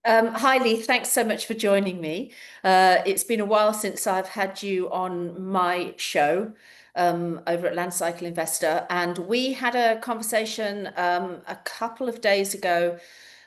Hi, Lee. Thanks so much for joining me. It's been a while since I've had you on my show over at Land Cycle Investor, and we had a conversation a couple of days ago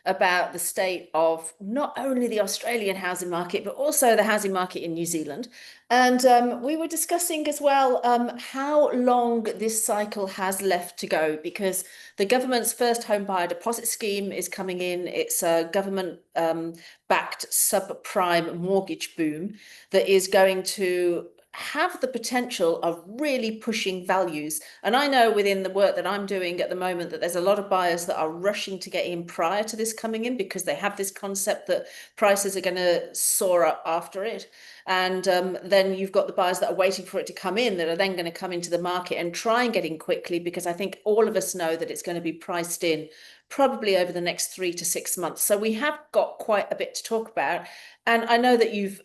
about the state of not only the Australian housing market, but also the housing market in New Zealand. And we were discussing as well how long this cycle has left to go, because the government's first home buyer deposit scheme is coming in. It's a government backed subprime mortgage boom that is going to have the potential of really pushing values. And I know within the work that I'm doing at the moment that there's a lot of buyers that are rushing to get in prior to this coming in because they have this concept that prices are going to soar up after it. And then you've got the buyers that are waiting for it to come in that are then going to come into the market and try and get in quickly, because I think all of us know that it's going to be priced in probably over the next 3 to 6 months. So we have got quite a bit to talk about. And I know that you've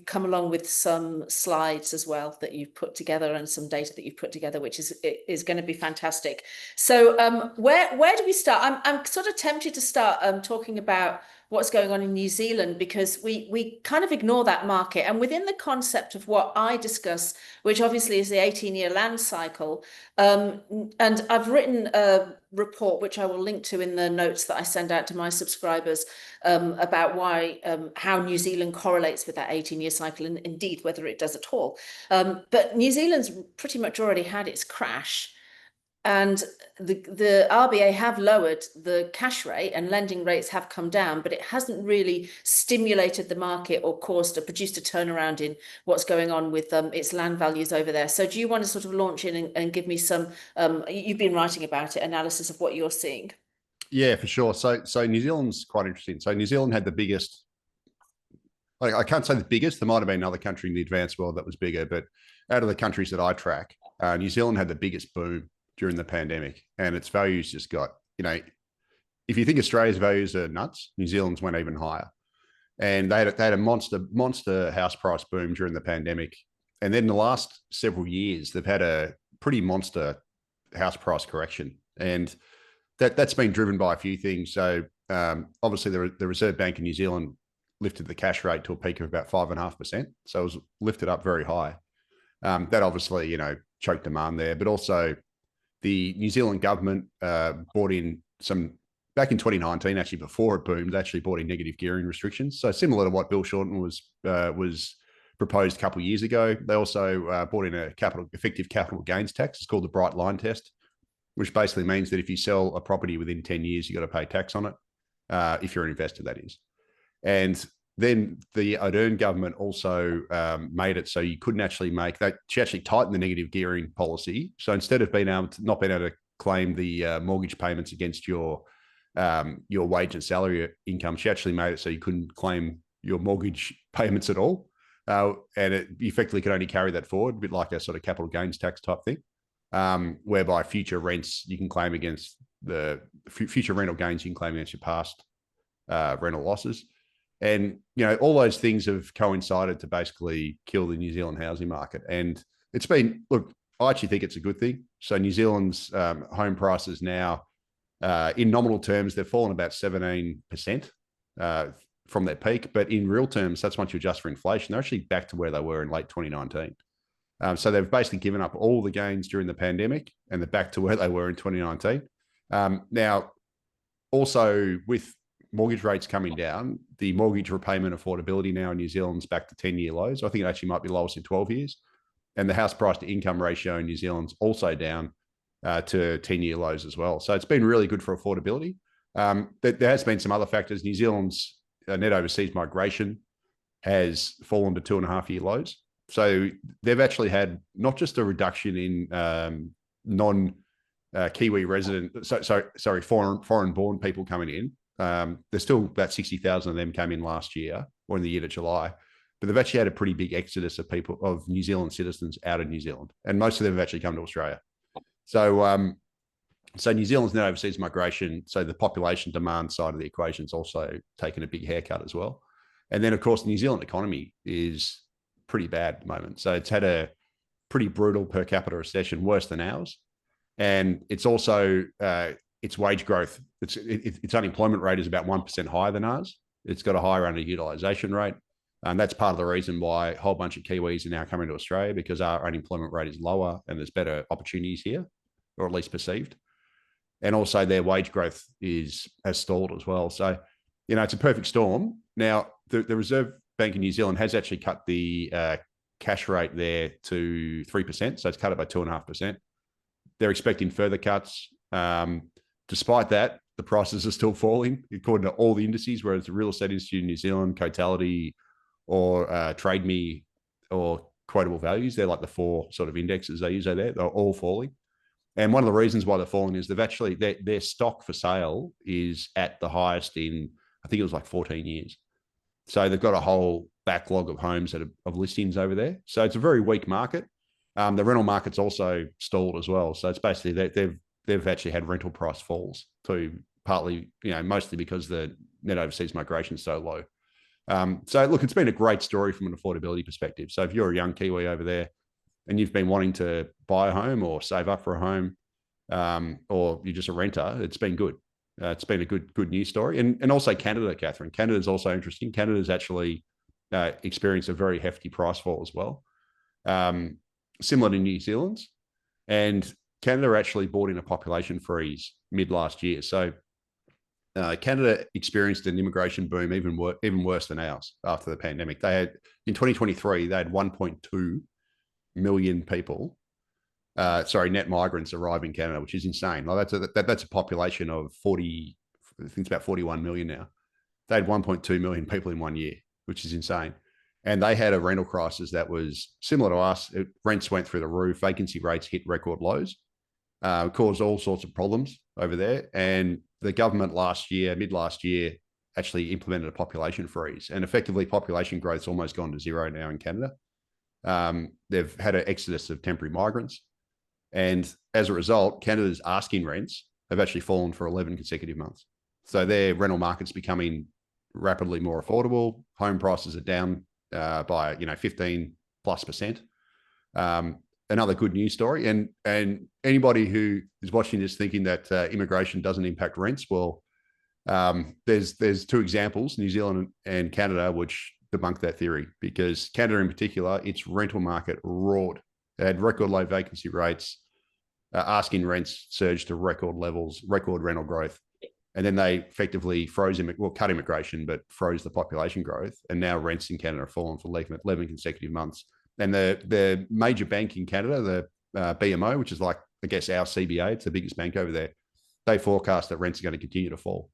come along with some slides as well that you've put together and some data that you've put together, which is going to be fantastic. So where do we start? I'm sort of tempted to start talking about what's going on in New Zealand, because we kind of ignore that market. And within the concept of what I discuss, which obviously is the 18-year land cycle, and I've written a report, which I will link to in the notes that I send out to my subscribers, about why how New Zealand correlates with that 18-year cycle, and indeed whether it does at all. But New Zealand's pretty much already had its crash. And the RBA have lowered the cash rate and lending rates have come down, but it hasn't really stimulated the market or produced a turnaround in what's going on with its land values over there. So do you want to sort of launch in and give me some, you've been writing about it, analysis of what you're seeing? Yeah, for sure. So New Zealand's quite interesting. So New Zealand had the biggest, I can't say the biggest, there might have been another country in the advanced world that was bigger, but out of the countries that I track, New Zealand had the biggest boom during the pandemic, and its values just got, if you think Australia's values are nuts, New Zealand's went even higher. And they had a monster house price boom during the pandemic. And then the last several years, they've had a pretty monster house price correction. And that's been driven by a few things. So obviously the Reserve Bank in New Zealand lifted the cash rate to a peak of about 5.5%. So it was lifted up very high. That obviously, choked demand there, but also the New Zealand government brought in some, back in 2019, actually before it boomed, they actually brought in negative gearing restrictions. So similar to what Bill Shorten was proposed a couple of years ago. They also brought in a effective capital gains tax. It's called the Bright Line Test, which basically means that if you sell a property within 10 years, you got to pay tax on it, if you're an investor, that is. And then the Ardern government also made it so you couldn't actually she actually tightened the negative gearing policy. So instead of not being able to claim the mortgage payments against your wage and salary income, she actually made it so you couldn't claim your mortgage payments at all. And it effectively could only carry that forward, a bit like a sort of capital gains tax type thing, whereby future rents you can claim against the future rental gains you can claim against your past rental losses. And, all those things have coincided to basically kill the New Zealand housing market. And it's been, look, I actually think it's a good thing. So New Zealand's home prices now, in nominal terms, they've fallen about 17% from their peak. But in real terms, that's once you adjust for inflation, they're actually back to where they were in late 2019. So they've basically given up all the gains during the pandemic and they're back to where they were in 2019. Now, also with mortgage rates coming down, the mortgage repayment affordability now in New Zealand's back to 10-year lows. I think it actually might be lowest in 12 years. And the house price to income ratio in New Zealand's also down to 10-year lows as well. So it's been really good for affordability. There has been some other factors. New Zealand's net overseas migration has fallen to 2.5-year lows. So they've actually had not just a reduction in non-Kiwi resident, foreign-born people coming in. There's still about 60,000 of them came in last year or in the year to July, but they've actually had a pretty big exodus of New Zealand citizens out of New Zealand, and most of them have actually come to Australia. So, so New Zealand's net overseas migration, so the population demand side of the equation is also taken a big haircut as well. And then, of course, the New Zealand economy is pretty bad at the moment. So it's had a pretty brutal per capita recession, worse than ours. And it's also its wage growth, its unemployment rate is about 1% higher than ours. It's got a higher underutilization rate. And that's part of the reason why a whole bunch of Kiwis are now coming to Australia, because our unemployment rate is lower and there's better opportunities here, or at least perceived. And also their wage growth has stalled as well. So, it's a perfect storm. Now, the Reserve Bank of New Zealand has actually cut the cash rate there to 3%. So it's cut it by 2.5%. They're expecting further cuts. Despite that, the prices are still falling according to all the indices, whereas the Real Estate Institute in New Zealand, Cotality, or Trade Me, or Quotable Values, they're like the four sort of indexes they use over there. They're all falling. And one of the reasons why they're falling is they've actually, their stock for sale is at the highest in, I think it was like 14 years. So they've got a whole backlog of homes of listings over there. So it's a very weak market. The rental market's also stalled as well. So it's basically they've actually had rental price falls too, partly, mostly because the net overseas migration is so low. So look, it's been a great story from an affordability perspective. So if you're a young Kiwi over there and you've been wanting to buy a home or save up for a home, or you're just a renter, it's been good. It's been a good news story. And also Canada, Catherine. Canada's also interesting. Canada's actually experienced a very hefty price fall as well, similar to New Zealand's. And Canada actually brought in a population freeze mid last year. So Canada experienced an immigration boom even worse than ours after the pandemic. They had, in 2023, they had 1.2 million people, net migrants arrive in Canada, which is insane. Like that's a population of 40, I think it's about 41 million now. They had 1.2 million people in 1 year, which is insane. And they had a rental crisis that was similar to us. Rents went through the roof, vacancy rates hit record lows, caused all sorts of problems over there. And the government mid last year, actually implemented a population freeze, and effectively population growth's almost gone to zero now in Canada. They've had an exodus of temporary migrants. And as a result, Canada's asking rents have actually fallen for 11 consecutive months. So their rental market's becoming rapidly more affordable. Home prices are down by 15+%. Another good news story. And anybody who is watching this thinking that immigration doesn't impact rents, well, there's two examples, New Zealand and Canada, which debunk that theory, because Canada in particular, its rental market roared. They had record low vacancy rates, asking rents surged to record levels, record rental growth. And then they effectively cut immigration, but froze the population growth. And now rents in Canada have fallen for 11 consecutive months. And the major bank in Canada, the BMO, which is like, I guess, our CBA, it's the biggest bank over there, they forecast that rents are going to continue to fall,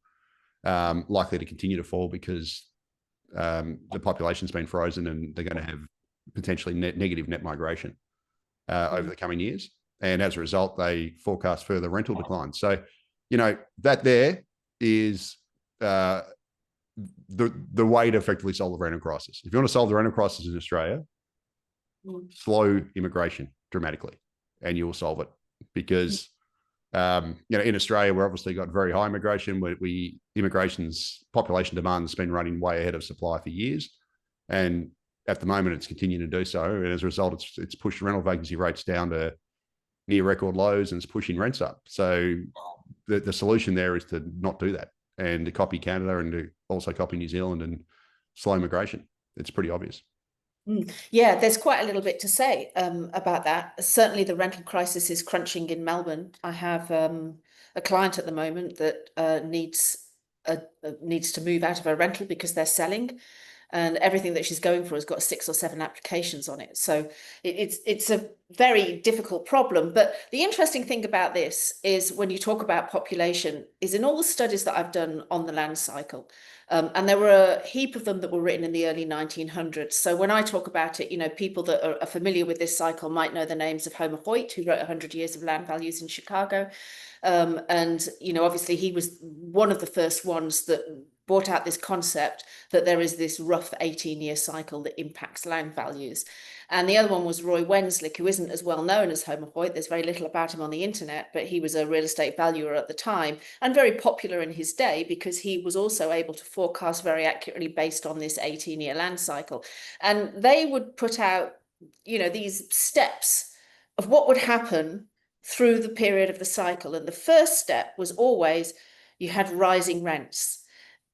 likely to continue to fall because the population's been frozen and they're going to have potentially negative net migration over the coming years. And as a result, they forecast further rental declines. So, that there is the way to effectively solve the rental crisis. If you want to solve the rental crisis in Australia, slow immigration dramatically, and you will solve it. Because in Australia, we're obviously got very high immigration. Immigration's population demand has been running way ahead of supply for years, and at the moment, it's continuing to do so. And as a result, it's pushed rental vacancy rates down to near record lows, and it's pushing rents up. So the solution there is to not do that, and to copy Canada, and to also copy New Zealand and slow immigration. It's pretty obvious. Yeah, there's quite a little bit to say about that. Certainly the rental crisis is crunching in Melbourne. I have a client at the moment that needs to move out of a rental because they're selling, and everything that she's going for has got 6 or 7 applications on it. So it's a very difficult problem. But the interesting thing about this is, when you talk about population, is in all the studies that I've done on the land cycle, and there were a heap of them that were written in the early 1900s. So when I talk about it, people that are familiar with this cycle might know the names of Homer Hoyt, who wrote 100 Years of Land Values in Chicago. And obviously he was one of the first ones that brought out this concept that there is this rough 18-year cycle that impacts land values. And the other one was Roy Wenslick, who isn't as well known as Homer Hoyt. There's very little about him on the internet, but he was a real estate valuer at the time, and very popular in his day because he was also able to forecast very accurately based on this 18-year land cycle. And they would put out, these steps of what would happen through the period of the cycle. And the first step was always, you had rising rents.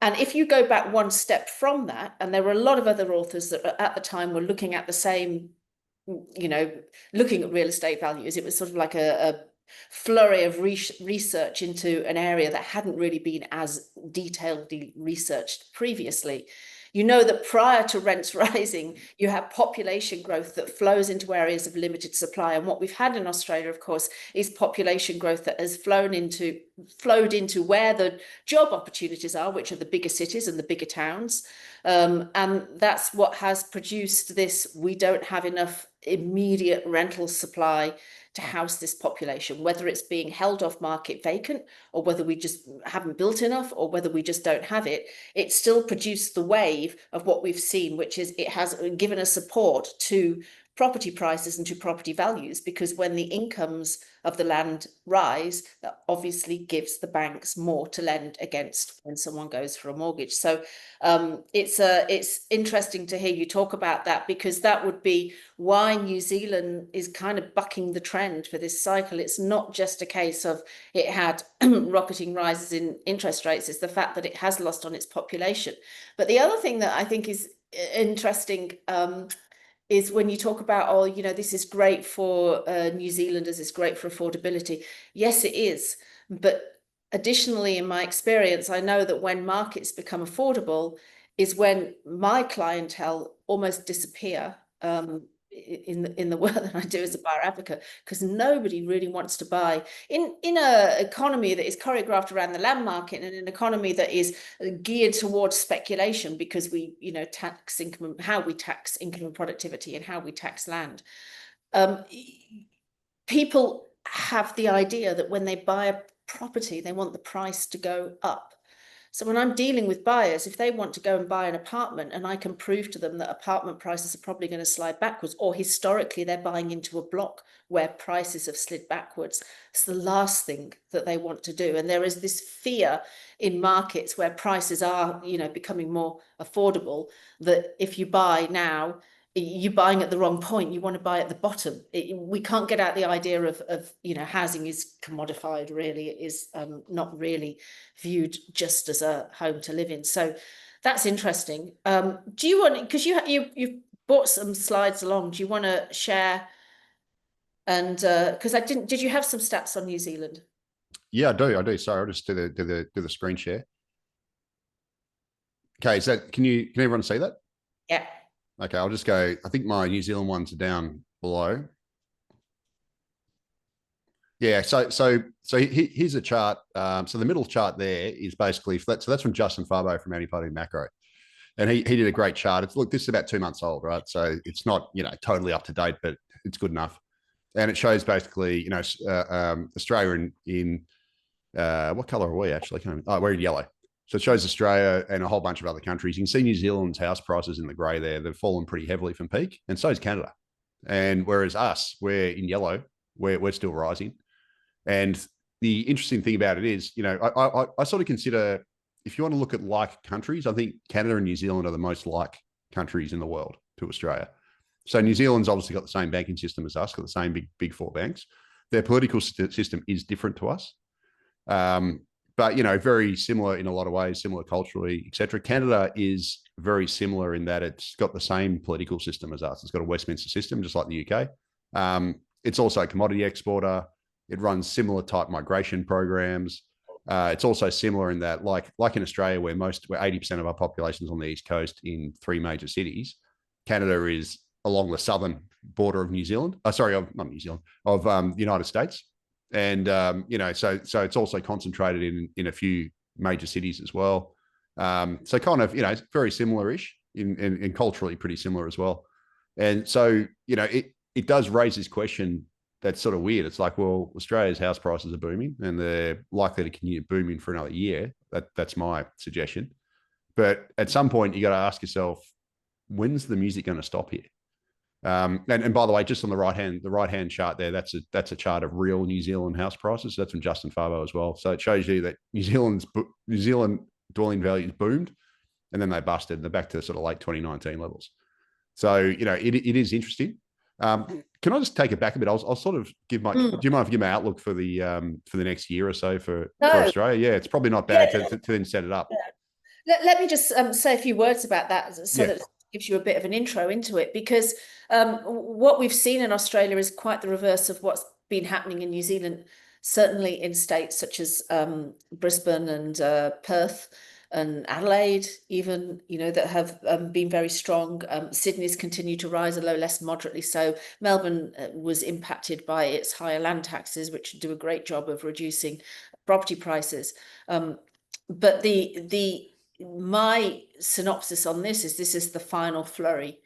And if you go back one step from that, and there were a lot of other authors that at the time were looking at the same, looking at real estate values, it was sort of like a flurry of research into an area that hadn't really been as detailedly researched previously. You know that prior to rents rising, you have population growth that flows into areas of limited supply. And what we've had in Australia, of course, is population growth that has flowed into where the job opportunities are, which are the bigger cities and the bigger towns. And that's what has produced this. We don't have enough immediate rental supply to house this population, whether it's being held off market vacant, or whether we just haven't built enough, or whether we just don't have it. It still produced the wave of what we've seen, which is it has given a support to property prices and to property values, because when the incomes of the land rise, that obviously gives the banks more to lend against when someone goes for a mortgage. So it's interesting to hear you talk about that, because that would be why New Zealand is kind of bucking the trend for this cycle. It's not just a case of it had rocketing rises in interest rates, it's the fact that it has lost on its population. But the other thing that I think is interesting is when you talk about, oh, this is great for New Zealanders, it's great for affordability. Yes, it is. But additionally, in my experience, I know that when markets become affordable is when my clientele almost disappear in the work that I do as a buyer advocate, because nobody really wants to buy in an economy that is choreographed around the land market, and an economy that is geared towards speculation, because we tax income, how we tax income and productivity, and how we tax land. People have the idea that when they buy a property, they want the price to go up. So when I'm dealing with buyers, if they want to go and buy an apartment and I can prove to them that apartment prices are probably going to slide backwards, or historically they're buying into a block where prices have slid backwards, it's the last thing that they want to do. And there is this fear in markets where prices are, becoming more affordable, that if you buy now, you're buying at the wrong point. You want to buy at the bottom. We can't get out the idea of housing is commodified. Really, it is not really viewed just as a home to live in. So that's interesting. Do you want, because you've brought some slides along, do you want to share? And because did you have some stats on New Zealand? Yeah, I do. Sorry, I'll just do the screen share. Okay, can everyone see that? Yeah. Okay, I'll just go. I think my New Zealand ones are down below. Yeah, so here's a chart. So the middle chart there is basically so that's from Justin Fabo from Antiparty Macro, and he did a great chart. Look, this is about 2 months old, right? So it's not totally up to date, but it's good enough. And it shows basically Australia in what color are we actually? Oh, we're in yellow. So it shows Australia and a whole bunch of other countries. You can see New Zealand's house prices in the grey there. They've fallen pretty heavily from peak, and so is Canada. And whereas us, we're in yellow, we're still rising. And the interesting thing about it is, I sort of consider, if you want to look at like countries, I think Canada and New Zealand are the most like countries in the world to Australia. So New Zealand's obviously got the same banking system as us, got the same big four banks. Their political system is different to us. But very similar in a lot of ways, similar culturally, etc. Canada is very similar in that it's got the same political system as us. It's got a Westminster system, just like the UK. It's also a commodity exporter. It runs similar type migration programs. It's also similar in that, like in Australia, where 80% of our population is on the East Coast in 3 major cities, Canada is along the southern border of New Zealand. Not New Zealand, of the United States. And so it's also concentrated in a few major cities as well. So kind of very similar-ish in culturally pretty similar as well. And so it does raise this question that's sort of weird. It's like, well, Australia's house prices are booming and they're likely to continue booming for another year. That's my suggestion. But at some point, you got to ask yourself, when's the music going to stop here? And by the way, just on the right hand chart there, that's a chart of real New Zealand house prices. So that's from Justin Fabo as well. So it shows you that New Zealand dwelling values boomed, and then they busted. They're back to sort of late 2019 levels. So it is interesting. Can I just take it back a bit? I'll sort of give my. Do you mind if I give my outlook for the next year or so for Australia? Yeah, it's probably not bad to then set it up. Let me just say a few words about that so Yeah, that it gives you a bit of an intro into it, because what we've seen in Australia is quite the reverse of what's been happening in New Zealand, certainly in states such as Brisbane and Perth and Adelaide, even, that have been very strong. Sydney's continued to rise, although less moderately so. Melbourne was impacted by its higher land taxes, which do a great job of reducing property prices. But my synopsis on this is the final flurry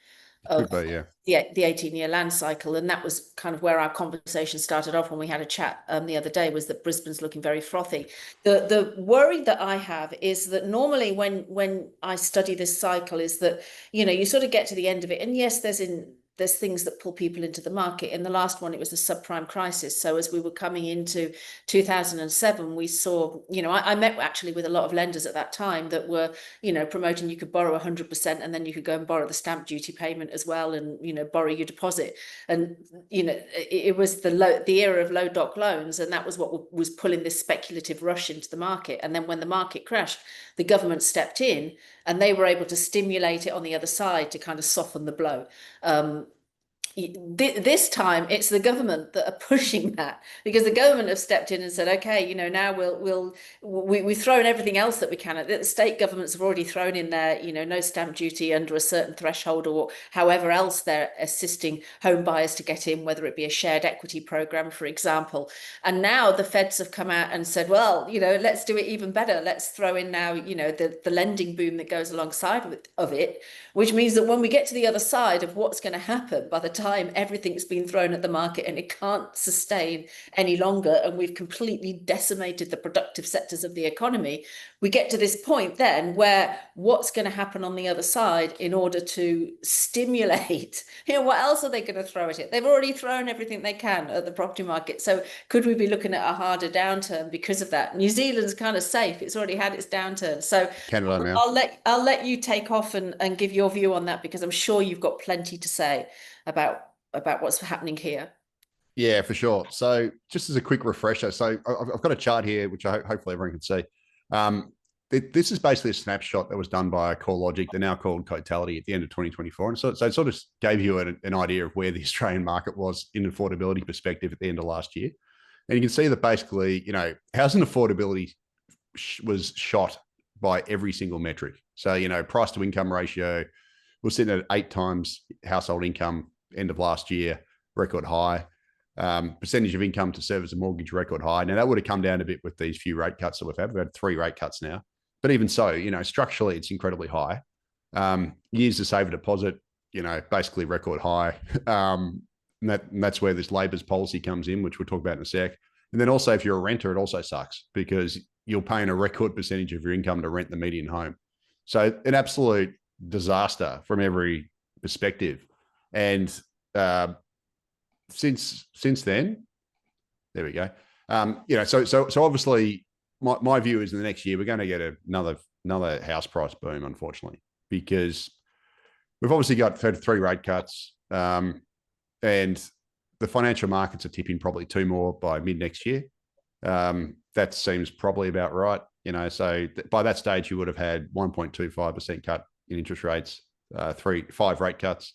of could be. Yeah, the 18-year land cycle, and that was kind of where our conversation started off when we had a chat the other day, was that Brisbane's looking very frothy. The worry that I have is that normally when I study this cycle is that, you sort of get to the end of it, and yes, there's things that pull people into the market. In the last one, it was the subprime crisis. So as we were coming into 2007, we saw, I met actually with a lot of lenders at that time that were, promoting you could borrow 100% and then you could go and borrow the stamp duty payment as well, and, borrow your deposit. And, it was the era of low doc loans. And that was what was pulling this speculative rush into the market. And then when the market crashed, the government stepped in and they were able to stimulate it on the other side to kind of soften the blow. This time it's the government that are pushing that, because the government have stepped in and said, okay, now we've thrown everything else that we can. The state governments have already thrown in there, no stamp duty under a certain threshold, or however else they're assisting home buyers to get in, whether it be a shared equity program, for example. And now the feds have come out and said, well, let's do it even better. Let's throw in now, the lending boom that goes alongside of it, which means that when we get to the other side of what's going to happen, by the time everything's been thrown at the market and it can't sustain any longer, and we've completely decimated the productive sectors of the economy, we get to this point then where what's going to happen on the other side in order to stimulate, what else are they going to throw at it? They've already thrown everything they can at the property market. So could we be looking at a harder downturn because of that? New Zealand's kind of safe. It's already had its downturn. So Canada now. I'll let you take off and give your view on that, because I'm sure you've got plenty to say about what's happening here. Yeah, for sure. So just as a quick refresher, so I've got a chart here, which hopefully everyone can see. This is basically a snapshot that was done by CoreLogic. They're now called Cotality at the end of 2024. And so it sort of gave you an idea of where the Australian market was in affordability perspective at the end of last year. And you can see that basically, housing affordability was shot by every single metric. So, price to income ratio was sitting at 8 times household income end of last year, record high. Percentage of income to service a mortgage, record high. Now, that would have come down a bit with these few rate cuts that we've had. We've had 3 rate cuts now. But even so, structurally, it's incredibly high. Years to save a deposit, basically record high. And that's where this Labor's policy comes in, which we'll talk about in a sec. And then also, if you're a renter, it also sucks because you're paying a record percentage of your income to rent the median home. So an absolute disaster from every perspective. And since then, there we go. So obviously, my view is in the next year we're going to get another house price boom, unfortunately, because we've obviously got 3 rate cuts, and the financial markets are tipping probably 2 more by mid next year. That seems probably about right. So by that stage, you would have had 1.25% cut in interest rates, 5 rate cuts.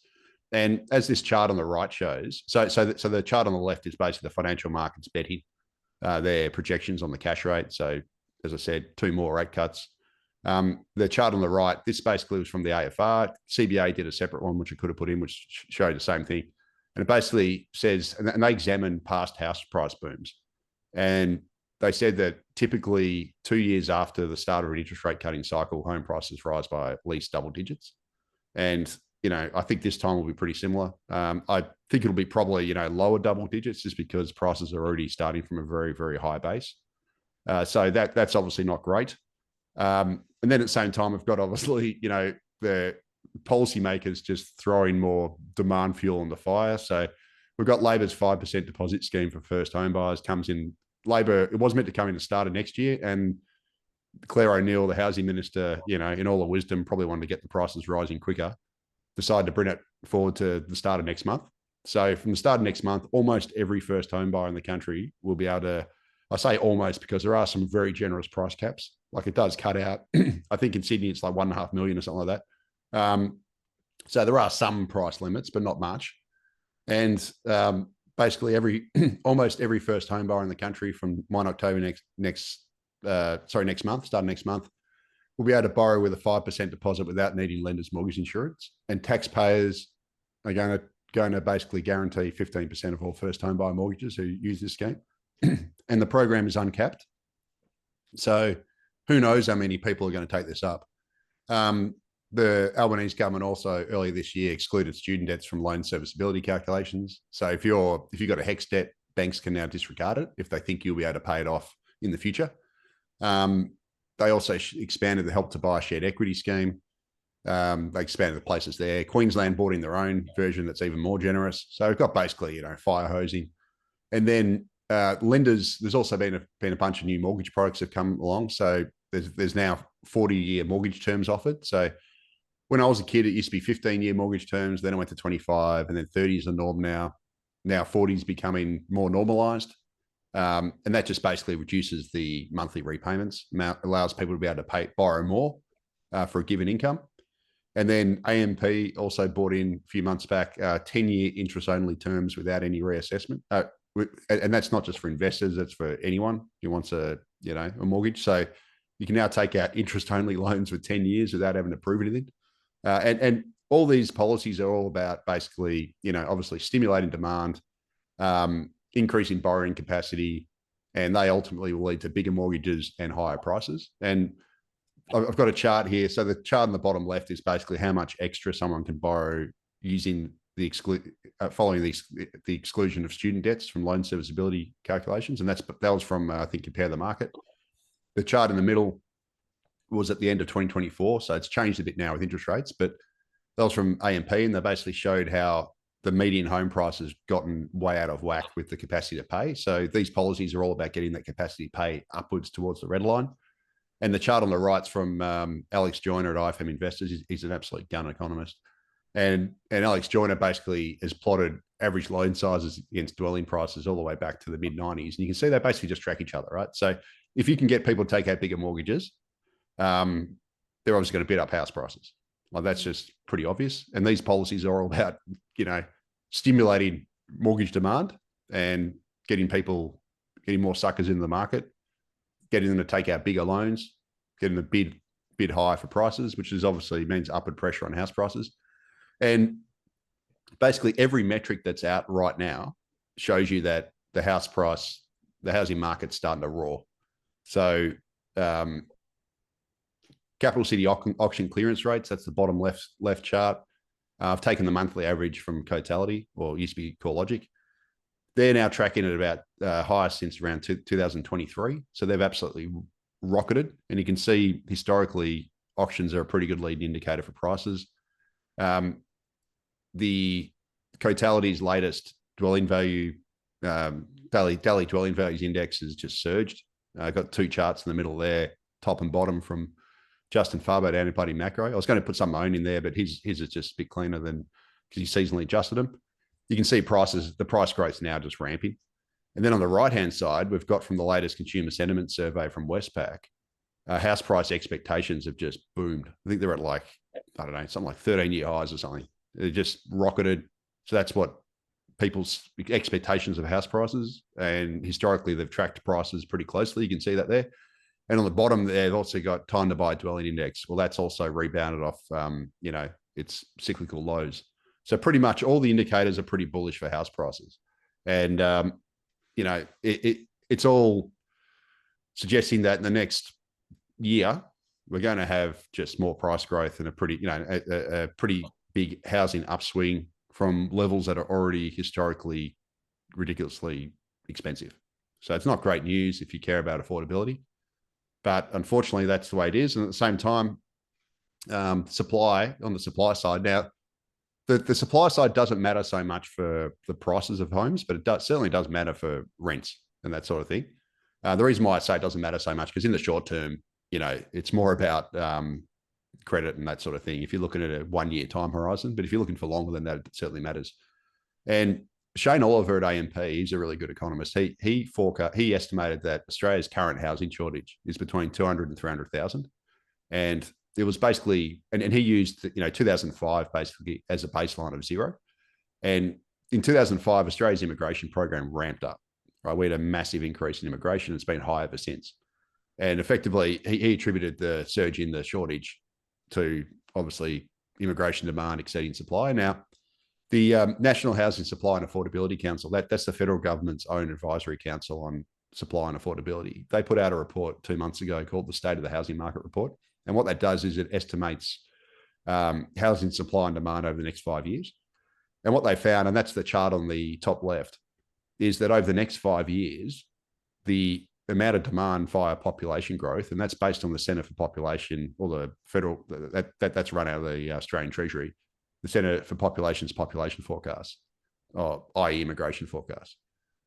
And as this chart on the right shows, so the chart on the left is basically the financial markets betting their projections on the cash rate. So as I said, 2 more rate cuts. The chart on the right, this basically was from the AFR. CBA did a separate one, which I could have put in, which showed the same thing. And it basically says, and they examine past house price booms. And they said that typically 2 years after the start of an interest rate cutting cycle, home prices rise by at least double digits. And, I think this time will be pretty similar. I think it'll be probably, lower double digits just because prices are already starting from a very, very high base. So that's obviously not great. And then at the same time, we've got obviously, the policymakers just throwing more demand fuel on the fire. So we've got Labor's 5% deposit scheme for first home buyers comes in. Labor, it was meant to come in the start of next year. And Claire O'Neill, the housing minister, in all her wisdom, probably wanted to get the prices rising quicker, decided to bring it forward to the start of next month. So from the start of next month, almost every first home buyer in the country will be able to I say almost because there are some very generous price caps. Like it does cut out, I think in Sydney it's like 1.5 million or something like that. So there are some price limits, but not much. And basically almost every first home buyer in the country from 1 October next month, starting next month, will be able to borrow with a 5% deposit without needing lender's mortgage insurance. And taxpayers are going to basically guarantee 15% of all first home buyer mortgages who use this scheme. And the program is uncapped. So who knows how many people are going to take this up. The Albanese government also earlier this year excluded student debts from loan serviceability calculations. So if you've got a HECS debt, banks can now disregard it if they think you'll be able to pay it off in the future. They also expanded the Help to Buy shared equity scheme. They expanded the places there. Queensland brought in their own version that's even more generous. So we've got basically, fire hosing. And then lenders, there's also been a bunch of new mortgage products that have come along. So there's now 40-year mortgage terms offered. So when I was a kid, it used to be 15-year mortgage terms. Then it went to 25, and then 30 is the norm now. Now 40 is becoming more normalized. And that just basically reduces the monthly repayments, allows people to be able to borrow more for a given income. And then AMP also brought in a few months back 10-year interest-only terms without any reassessment. And that's not just for investors, that's for anyone who wants a mortgage. So you can now take out interest-only loans with 10 years without having to prove anything. And all these policies are all about basically, obviously stimulating demand, increasing borrowing capacity, and they ultimately will lead to bigger mortgages and higher prices. And I've got a chart here. So the chart on the bottom left is basically how much extra someone can borrow using following the exclusion of student debts from loan serviceability calculations. And that was from, I think, Compare the Market. The chart in the middle was at the end of 2024. So it's changed a bit now with interest rates, but that was from AMP, and they basically showed how the median home price has gotten way out of whack with the capacity to pay. So these policies are all about getting that capacity to pay upwards towards the red line. And the chart on the right's from Alex Joyner at IFM Investors. He's an absolute gun economist. And Alex Joyner basically has plotted average loan sizes against dwelling prices all the way back to the mid-90s. And you can see they basically just track each other, right? So if you can get people to take out bigger mortgages, they're obviously going to bid up house prices. Like that's just pretty obvious. And these policies are all about, stimulating mortgage demand and getting more suckers into the market, getting them to take out bigger loans, getting the bid higher for prices, which is obviously means upward pressure on house prices. And basically every metric that's out right now shows you that the housing market's starting to roar. So capital city auction clearance rates, that's the bottom left chart. I've taken the monthly average from Cotality, or used to be CoreLogic. They're now tracking at about highest since around 2023. So they've absolutely rocketed. And you can see historically auctions are a pretty good leading indicator for prices. The Cotality's latest dwelling value, daily dwelling values index has just surged. I've got two charts in the middle there, top and bottom, from Justin Farbo down in Buddy Macro. I was going to put some of my own in there, but his is just a bit cleaner than because he seasonally adjusted them. You can see the price growth's now just ramping. And then on the right-hand side, we've got from the latest consumer sentiment survey from Westpac, house price expectations have just boomed. I think they're at something like 13-year highs or something. They just rocketed. So that's what people's expectations of house prices. And historically, they've tracked prices pretty closely. You can see that there. And on the bottom, they've also got time to buy dwelling index. Well, that's also rebounded off, its cyclical lows. So pretty much all the indicators are pretty bullish for house prices. And, it's all suggesting that in the next year, we're going to have just more price growth and a pretty big housing upswing from levels that are already historically ridiculously expensive. So it's not great news if you care about affordability. But unfortunately, that's the way it is. And at the same time, on the supply side, now, the supply side doesn't matter so much for the prices of homes, but it certainly does matter for rents and that sort of thing. The reason why I say it doesn't matter so much, because in the short term, it's more about credit and that sort of thing. If you're looking at a 1 year time horizon, but if you're looking for longer than that, it certainly matters. And Shane Oliver at AMP, he's a really good economist. He estimated that Australia's current housing shortage is between 200 and 300,000. And it was basically, and he used 2005 basically as a baseline of zero. And in 2005, Australia's immigration program ramped up. Right, we had a massive increase in immigration. It's been high ever since. And effectively, he attributed the surge in the shortage to obviously immigration demand exceeding supply. Now, the National Housing Supply and Affordability Council, that's the federal government's own advisory council on supply and affordability. They put out a report 2 months ago called the State of the Housing Market Report. And what that does is it estimates housing supply and demand over the next 5 years. And what they found, and that's the chart on the top left, is that over the next 5 years, the amount of demand via population growth, and that's based on the Centre for Population, or the federal, that's run out of the Australian Treasury, the Centre for Population's population forecast, or i.e. immigration forecast.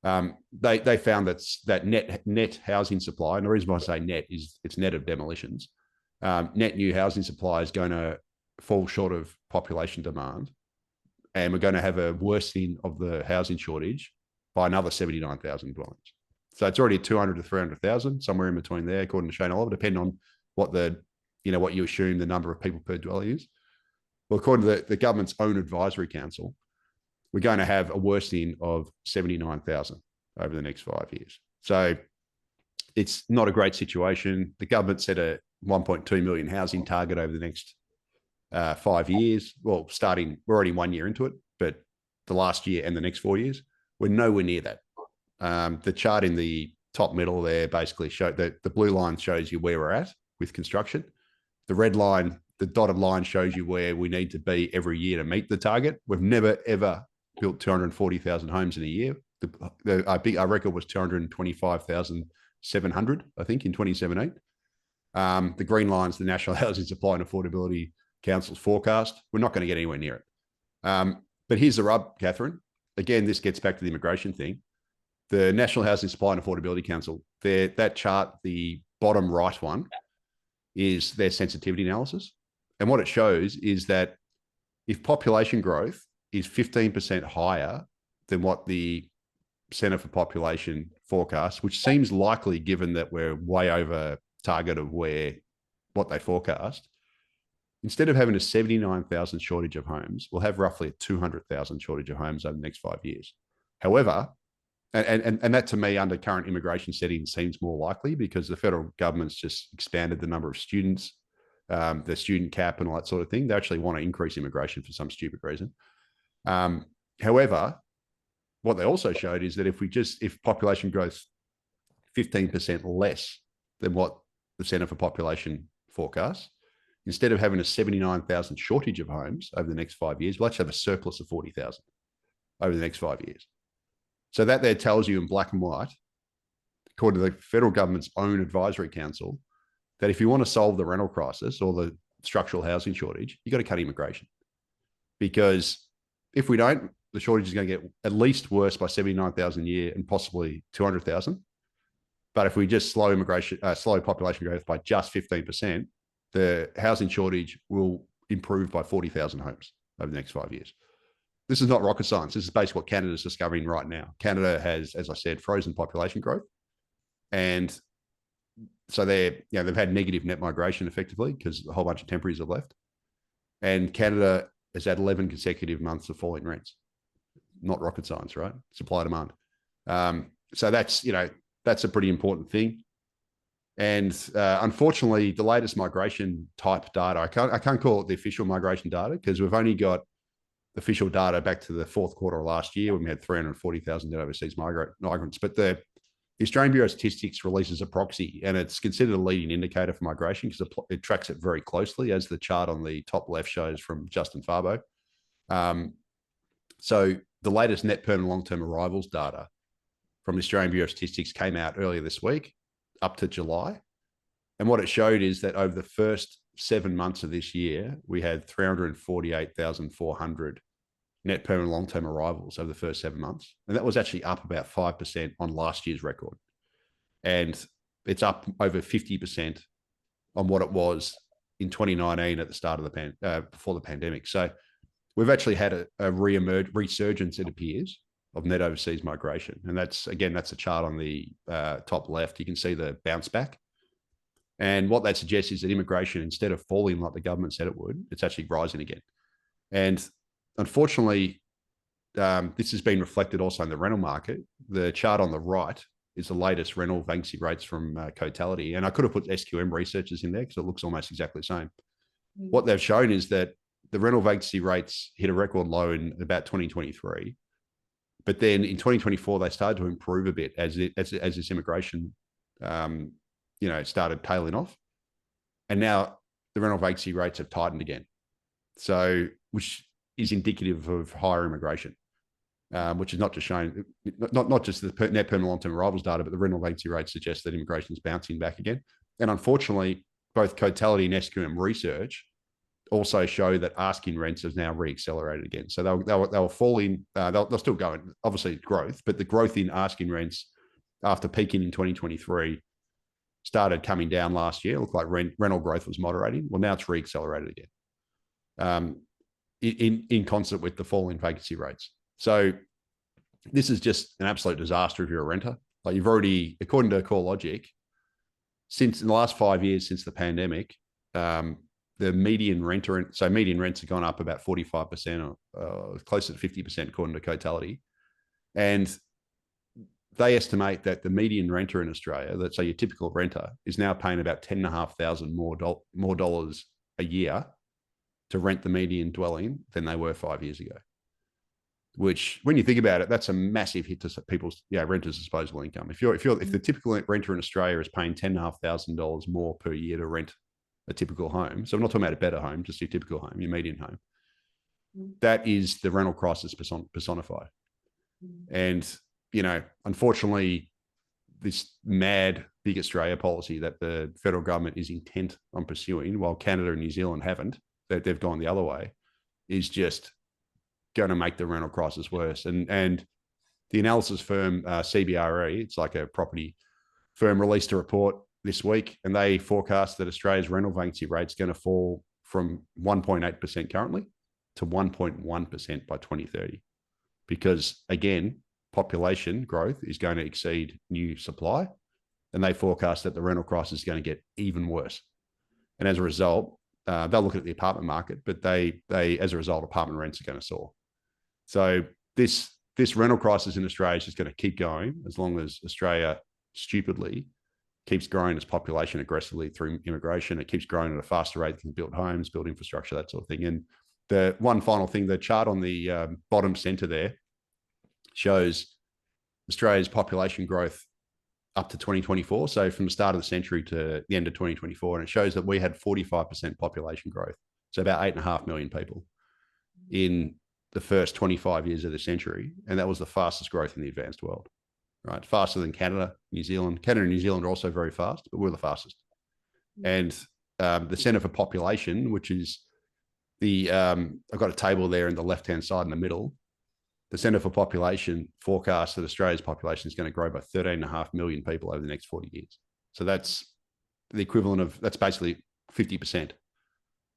They found that net housing supply, and the reason why I say net is it's net of demolitions, net new housing supply is going to fall short of population demand, and we're going to have a worsening of the housing shortage by another 79,000 dwellings. So it's already 200 to 300,000, somewhere in between there, according to Shane Oliver, depending on what what you assume the number of people per dwelling is. Well, according to the government's own advisory council, we're going to have a worsening of 79,000 over the next 5 years. So it's not a great situation. The government set a 1.2 million housing target over the next 5 years. Well, we're already 1 year into it, but the last year and the next 4 years, we're nowhere near that. The chart in the top middle there basically showed that the blue line shows you where we're at with construction. The red line, the dotted line, shows you where we need to be every year to meet the target. We've never, ever built 240,000 homes in a year. Our record was 225,700, I think, in 2017. The green line is the National Housing Supply and Affordability Council's forecast. We're not going to get anywhere near it. But here's the rub, Catherine. Again, this gets back to the immigration thing. The National Housing Supply and Affordability Council, that chart, the bottom right one, is their sensitivity analysis. And what it shows is that if population growth is 15% higher than what the Centre for Population forecasts, which seems likely given that we're way over target of what they forecast, instead of having a 79,000 shortage of homes, we'll have roughly a 200,000 shortage of homes over the next 5 years. However, and that to me, under current immigration settings, seems more likely because the federal government's just expanded the number of students, the student cap and all that sort of thing. They actually want to increase immigration for some stupid reason. However, what they also showed is that if population growth 15% less than what the Centre for Population forecasts, instead of having a 79,000 shortage of homes over the next 5 years, we'll actually have a surplus of 40,000 over the next 5 years. So that there tells you in black and white, according to the federal government's own advisory council, that if you want to solve the rental crisis or the structural housing shortage, you've got to cut immigration. Because if we don't, the shortage is going to get at least worse by 79,000 a year and possibly 200,000. But if we just slow population growth by just 15%, the housing shortage will improve by 40,000 homes over the next 5 years. This is not rocket science. This is basically what Canada's discovering right now. Canada has, as I said, frozen population growth. And so they've had negative net migration effectively because a whole bunch of temporaries have left. And Canada has had 11 consecutive months of falling rents. Not rocket science, right? Supply demand. So that's a pretty important thing. And unfortunately, the latest migration type data, I can't call it the official migration data because we've only got official data back to the fourth quarter of last year when we had 340,000 net overseas migrants. But the Australian Bureau of Statistics releases a proxy, and it's considered a leading indicator for migration because it tracks it very closely, as the chart on the top left shows from Justin Farbo. So the latest net permanent long-term arrivals data from the Australian Bureau of Statistics came out earlier this week, up to July. And what it showed is that over the first 7 months of this year, we had 348,400 net permanent long-term arrivals over the first 7 months. And that was actually up about 5% on last year's record. And it's up over 50% on what it was in 2019 at the start of before the pandemic. So we've actually had a resurgence, it appears, of net overseas migration. And that's a chart on the top left. You can see the bounce back. And what that suggests is that immigration, instead of falling like the government said it would, it's actually rising again. And unfortunately, this has been reflected also in the rental market. The chart on the right is the latest rental vacancy rates from Cotality. And I could have put SQM researchers in there because it looks almost exactly the same. What they've shown is that the rental vacancy rates hit a record low in about 2023. But then in 2024, they started to improve a bit as this immigration, started tailing off. And now the rental vacancy rates have tightened again. So, which is indicative of higher immigration, which is not just showing, not just the net permanent long-term arrivals data, but the rental vacancy rate suggests that immigration is bouncing back again. And unfortunately, both Cotality and SQM research also show that asking rents has now re-accelerated again. So they were falling, they'll still going, obviously growth, but the growth in asking rents after peaking in 2023 started coming down last year. It looked like rental growth was moderating. Well, now it's re-accelerated again, in concert with the fall in vacancy rates. So this is just an absolute disaster if you're a renter. Like you've already, according to CoreLogic, since in the last 5 years since the pandemic, the median rents have gone up about 45% or closer to 50% according to Cotality. And they estimate that the median renter in Australia, that's your typical renter, is now paying about $10,500 more dollars a year to rent the median dwelling than they were 5 years ago. Which, when you think about it, that's a massive hit to people's renters' disposable income. If the typical renter in Australia is paying $10,500 more per year to rent a typical home, so I'm not talking about a better home, just your typical home, your median home, that is the rental crisis personified. And unfortunately, this mad Big Australia policy that the federal government is intent on pursuing, while Canada and New Zealand haven't, that they've gone the other way, is just going to make the rental crisis worse. And the analysis firm CBRE, it's like a property firm, released a report this week, and they forecast that Australia's rental vacancy rate is going to fall from 1.8% currently to 1.1% by 2030. Because again, population growth is going to exceed new supply, and they forecast that the rental crisis is going to get even worse. And as a result, they'll look at the apartment market, but they as a result, apartment rents are going to soar. So this rental crisis in Australia is just going to keep going as long as Australia stupidly keeps growing its population aggressively through immigration. It keeps growing at a faster rate than build homes, build infrastructure, that sort of thing. And the one final thing, the chart on the bottom center there shows Australia's population growth up to 2024. So from the start of the century to the end of 2024. And it shows that we had 45% population growth. So about 8.5 million people in the first 25 years of the century. And that was the fastest growth in the advanced world, right? Faster than Canada, New Zealand. Canada and New Zealand are also very fast, but we're the fastest. And the Centre for Population, which is I've got a table there in the left-hand side in the middle. The Centre for Population forecasts that Australia's population is going to grow by 13.5 million people over the next 40 years. So that's the equivalent of, that's basically 50%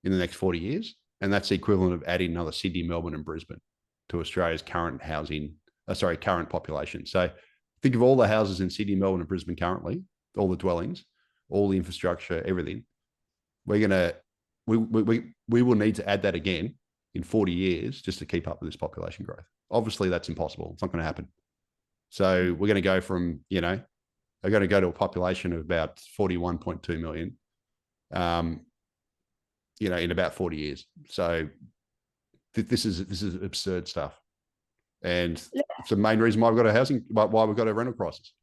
in the next 40 years. And that's the equivalent of adding another Sydney, Melbourne, and Brisbane to Australia's current current population. So think of all the houses in Sydney, Melbourne, and Brisbane currently, all the dwellings, all the infrastructure, everything. We will need to add that again in 40 years just to keep up with this population growth. Obviously, that's impossible. It's not going to happen. So we're going to go from, they're going to go to a population of about 41.2 million, in about 40 years. So this is absurd stuff. And it's the main reason why we've got why we've got a rental crisis.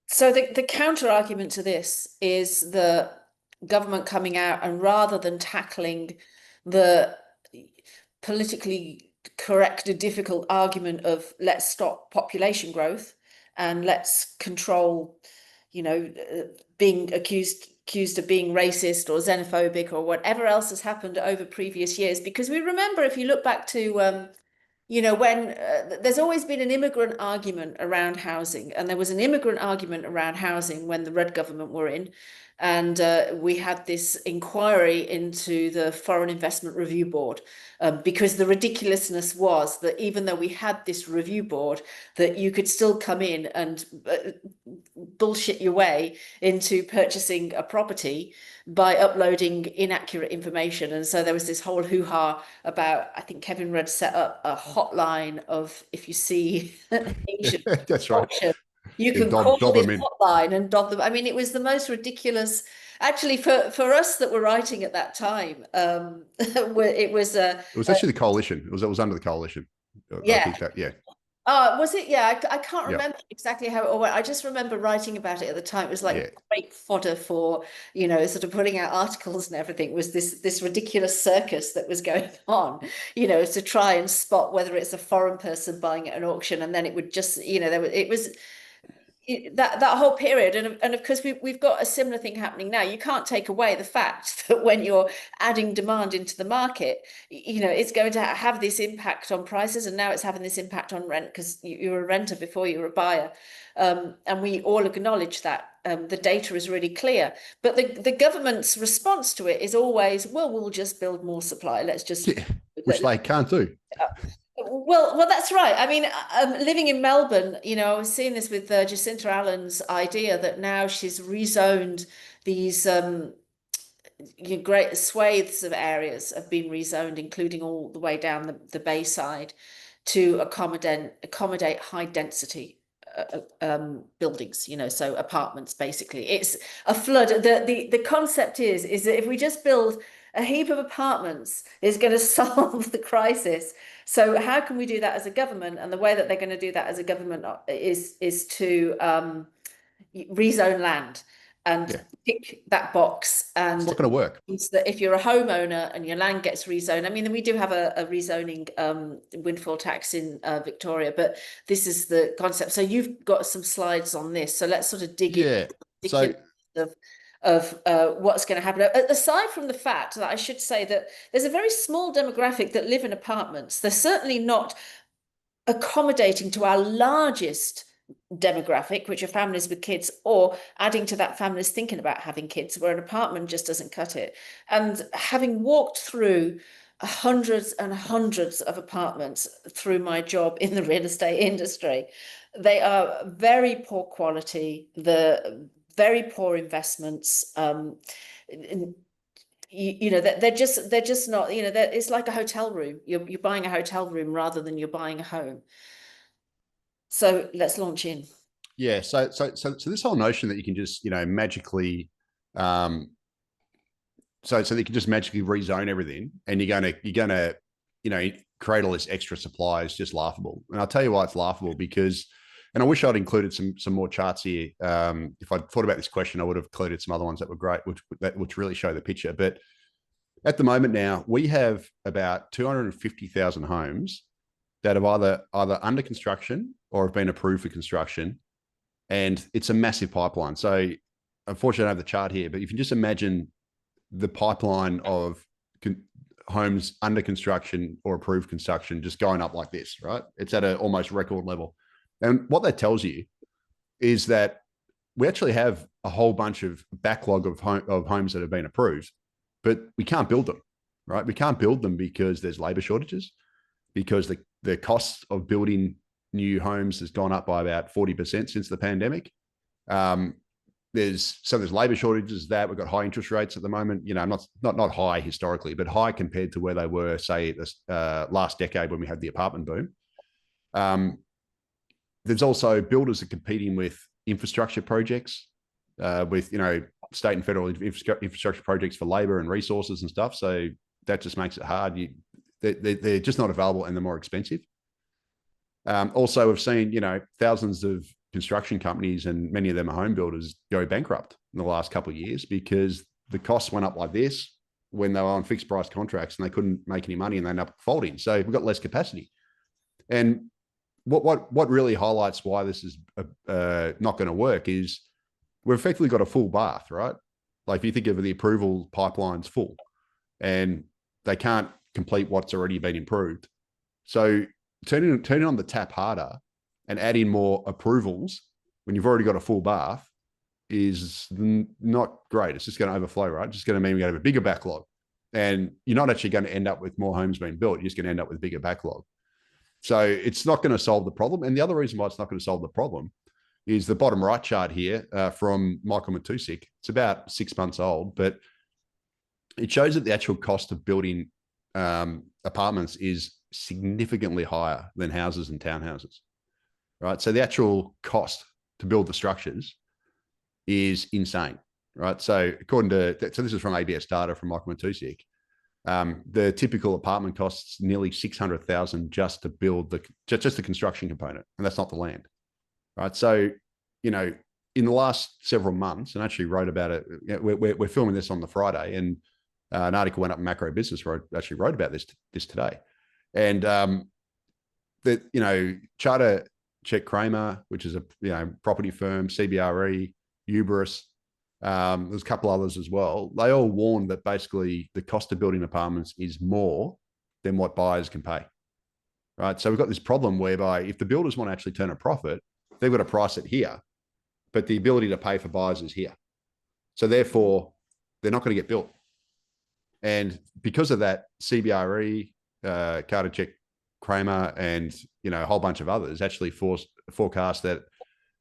So the counter argument to this is the government coming out, and rather than tackling the politically correct, difficult argument of let's stop population growth and let's control, being accused of being racist or xenophobic or whatever else has happened over previous years. Because we remember, if you look back to, when there's always been an immigrant argument around housing, and there was an immigrant argument around housing when the Rudd government were in. And we had this inquiry into the Foreign Investment Review Board, because the ridiculousness was that even though we had this review board, that you could still come in and bullshit your way into purchasing a property by uploading inaccurate information. And so there was this whole hoo-ha about, I think Kevin Rudd set up a hotline of, if you see Asian That's right. auction, you Yeah, can call dob this them in. hotline and dob them. I mean, it was the most ridiculous, actually, for us that were writing at that time. It was It was actually the coalition. It was under the coalition. I yeah. think that, yeah. Was it? Yeah, I can't Yeah. remember exactly how it all went. I just remember writing about it at the time. It was Yeah. like great fodder for, sort of putting out articles and everything. Was this ridiculous circus that was going on, to try and spot whether it's a foreign person buying at an auction, and then it would just, it was that whole period. And of course we've got a similar thing happening now. You can't take away the fact that when you're adding demand into the market, it's going to have this impact on prices, and now it's having this impact on rent because you're a renter before you're a buyer. And we all acknowledge that. The data is really clear, but the government's response to it is always, well, we'll just build more supply. Let's just Yeah. Which they can't do. well, that's right. I mean, living in Melbourne, I was seeing this with Jacinta Allen's idea that now she's rezoned these great swathes of areas have been rezoned, including all the way down the Bayside, to accommodate high density buildings, so apartments. Basically, it's a flood. The concept is that if we just build a heap of apartments, is going to solve the crisis. So how can we do that as a government? And the way that they're going to do that as a government is to rezone land and tick that box. And It's not going to work. means that if you're a homeowner and your land gets rezoned, I mean, we do have a rezoning windfall tax in Victoria, but this is the concept. So you've got some slides on this. So let's sort of dig Yeah. in of what's going to happen. Aside from the fact that I should say that there's a very small demographic that live in apartments. They're certainly not accommodating to our largest demographic, which are families with kids, or adding to that, families thinking about having kids, where an apartment just doesn't cut it. And having walked through hundreds and hundreds of apartments through my job in the real estate industry, they are very poor quality, the very poor investments. They're just not, it's like a hotel room. You're buying a hotel room rather than you're buying a home. So let's launch in. Yeah. So this whole notion that you can just, magically, so that you can just magically rezone everything, and you're gonna, create all this extra supply is just laughable. And I'll tell you why it's laughable, because, and I wish I'd included some more charts here. If I'd thought about this question, I would have included some other ones that were great, which really show the picture. But at the moment now, we have about 250,000 homes that have either under construction or have been approved for construction, and it's a massive pipeline. So unfortunately, I don't have the chart here, but if you just imagine the pipeline of homes under construction or approved construction just going up like this, right? It's at an almost record level. And what that tells you is that we actually have a whole bunch of backlog of homes that have been approved, but we can't build them, right? We can't build them because there's labor shortages, because the cost of building new homes has gone up by about 40% since the pandemic. There's labor shortages, that we've got high interest rates at the moment, not high historically, but high compared to where they were, say, this last decade when we had the apartment boom. There's also builders are competing with infrastructure projects, with state and federal infrastructure projects for labor and resources and stuff. So that just makes it hard. They're just not available, and they're more expensive. Also, we've seen thousands of construction companies, and many of them are home builders, go bankrupt in the last couple of years because the costs went up like this when they were on fixed price contracts and they couldn't make any money, and they ended up folding. So we've got less capacity. And what really highlights why this is not going to work is we've effectively got a full bath, right? Like if you think of the approval pipeline's full, and they can't complete what's already been improved. So turning on the tap harder and adding more approvals when you've already got a full bath is not great. It's just going to overflow, right? It's just going to mean we're going to have a bigger backlog. And you're not actually going to end up with more homes being built. You're just going to end up with a bigger backlog. So it's not going to solve the problem. And the other reason why it's not going to solve the problem is the bottom right chart here from Michael Matusik. It's about 6 months old, but it shows that the actual cost of building apartments is significantly higher than houses and townhouses, right? So the actual cost to build the structures is insane, right? So according to, so this is from ABS data from Michael Matusik, the typical apartment costs nearly 600,000 just to build just the construction component, and that's not the land, right? So, you know, in the last several months, and I actually wrote about it, we're filming this on the Friday, and an article went up in Macro Business where I actually wrote about this today, and that, you know, Charter Check Kramer, which is a property firm, CBRE, Uberus, there's a couple others as well. They all warn that basically the cost of building apartments is more than what buyers can pay, right? So we've got this problem whereby if the builders want to actually turn a profit, they've got to price it here, but the ability to pay for buyers is here. So therefore, they're not going to get built. And because of that, CBRE, Carter Check Kramer, and a whole bunch of others actually forecast that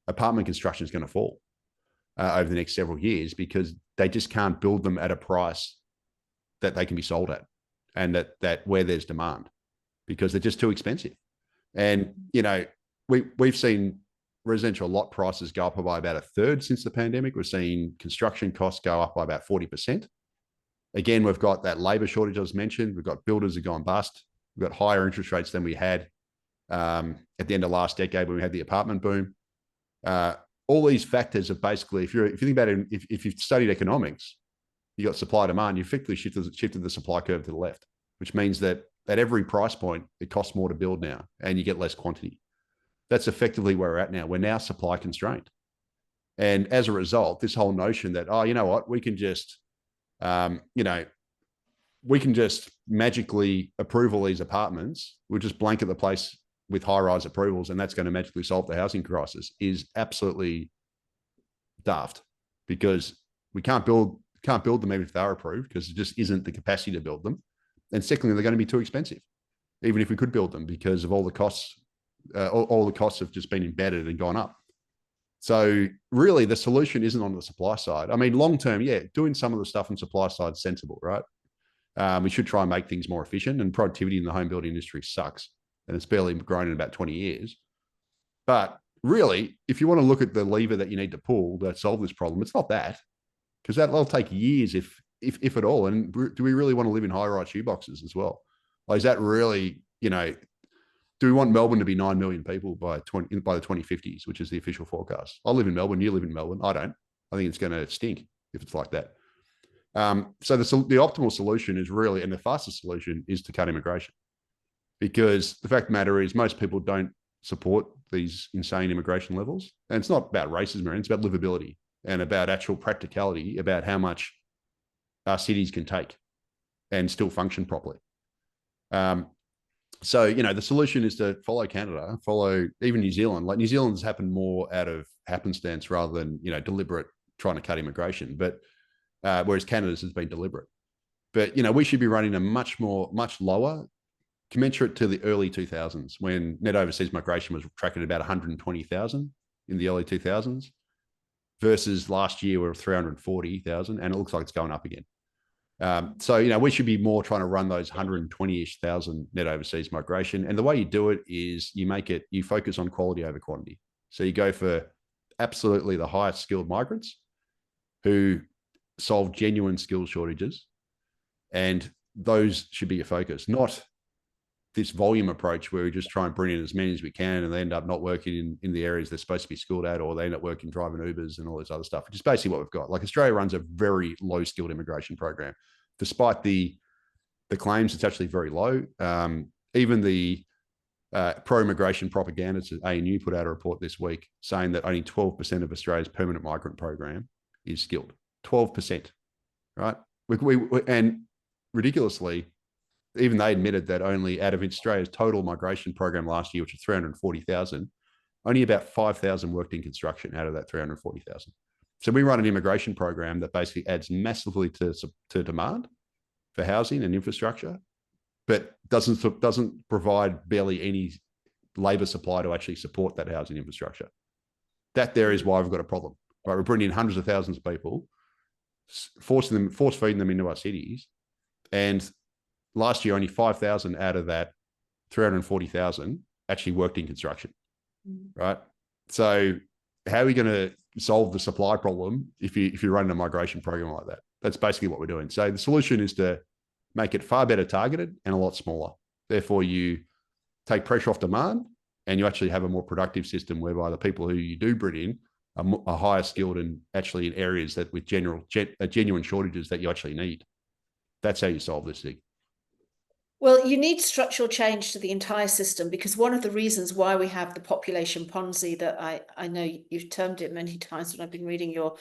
apartment construction is going to fall over the next several years because they just can't build them at a price that they can be sold at, and that where there's demand, because they're just too expensive. And we've seen residential lot prices go up by about a third since the pandemic. We're seeing construction costs go up by about 40%. Again, we've got that labor shortage I was mentioned. We've got builders that have gone bust. We've got higher interest rates than we had at the end of last decade when we had the apartment boom. All these factors are basically, if you think about it, if you've studied economics, you got supply demand, you effectively shifted the supply curve to the left, which means that at every price point, it costs more to build now and you get less quantity. That's effectively where we're at now. We're now supply constrained. And as a result, this whole notion that, oh, you know what, we can just, we can just magically approve all these apartments. We'll just blanket the place with high-rise approvals, and that's going to magically solve the housing crisis, is absolutely daft, because we can't build them even if they are approved, because there just isn't the capacity to build them. And secondly, they're going to be too expensive, even if we could build them, because of all the costs. All the costs have just been embedded and gone up. So really, the solution isn't on the supply side. I mean, long term, yeah, doing some of the stuff on supply side is sensible, right? We should try and make things more efficient, and productivity in the home building industry sucks, and it's barely grown in about 20 years. But really, if you want to look at the lever that you need to pull to solve this problem, it's not that, because that'll take years, if at all. And do we really want to live in high-rise shoeboxes as well? Like, is that really, do we want Melbourne to be 9 million people by the 2050s, which is the official forecast? I live in Melbourne. You live in Melbourne. I don't. I think it's going to stink if it's like that. So the optimal solution is really, and the fastest solution is to cut immigration, because the fact of the matter is most people don't support these insane immigration levels. And it's not about racism, it's about livability and about actual practicality, about how much our cities can take and still function properly. So, the solution is to follow Canada, follow even New Zealand. Like, New Zealand's happened more out of happenstance rather than, deliberate trying to cut immigration. But whereas Canada's has been deliberate. But, we should be running a much lower, commensurate to the early 2000s, when net overseas migration was tracking at about 120,000 in the early 2000s, versus last year we're 340,000, and it looks like it's going up again. So, we should be more trying to run those 120-ish thousand net overseas migration. And the way you do it is you focus on quality over quantity. So you go for absolutely the highest skilled migrants who solve genuine skill shortages. And those should be your focus, not this volume approach where we just try and bring in as many as we can, and they end up not working in the areas they're supposed to be skilled at, or they end up working driving Ubers and all this other stuff, which is basically what we've got. Like, Australia runs a very low skilled immigration program. Despite the claims, it's actually very low. Even the pro-immigration propagandists at ANU put out a report this week saying that only 12% of Australia's permanent migrant program is skilled. 12%, right? And ridiculously, even they admitted that only out of Australia's total migration program last year, which was 340,000, only about 5,000 worked in construction out of that 340,000. So we run an immigration program that basically adds massively to demand for housing and infrastructure, but doesn't provide barely any labor supply to actually support that housing infrastructure. That there is why we've got a problem. Right? We're bringing in hundreds of thousands of people, force feeding them into our cities, and last year only 5,000 out of that 340,000 actually worked in construction. Right? So how are we going to solve the supply problem if you're running a migration program like that? That's basically what we're doing. So the solution is to make it far better targeted and a lot smaller. Therefore, you take pressure off demand and you actually have a more productive system whereby the people who you do bring in are higher skilled and actually in areas that with genuine shortages that you actually need. That's how you solve this thing. Well, you need structural change to the entire system, because one of the reasons why we have the population Ponzi that I know you've termed it many times when I've been reading your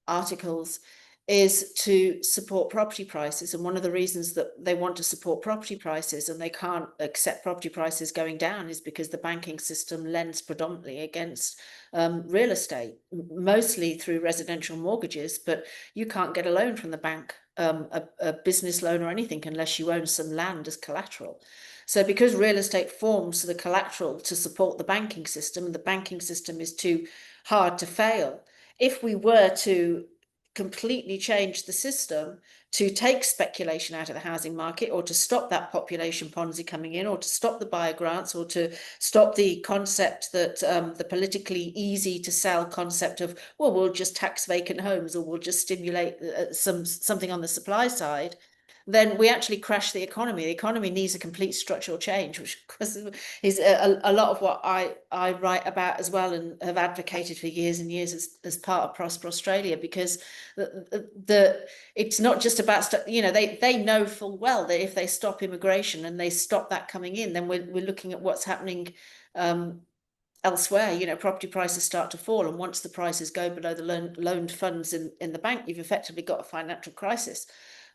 articles is to support property prices. And one of the reasons that they want to support property prices and they can't accept property prices going down is because the banking system lends predominantly against real estate, mostly through residential mortgages, but you can't get a loan from the bank, a business loan or anything, unless you own some land as collateral. So because real estate forms the collateral to support the banking system, and the banking system is too hard to fail, if we were to completely change the system to take speculation out of the housing market, or to stop that population Ponzi coming in, or to stop the buyer grants, or to stop the concept that the politically easy to sell concept of, well, we'll just tax vacant homes, or we'll just stimulate something on the supply side, then we actually crash the economy. The economy needs a complete structural change, which is a lot of what I write about as well, and have advocated for years and years as part of Prosper Australia, because it's not just about, they know full well that if they stop immigration and they stop that coming in, then we're looking at what's happening elsewhere. Property prices start to fall, and once the prices go below the loaned funds in the bank, you've effectively got a financial crisis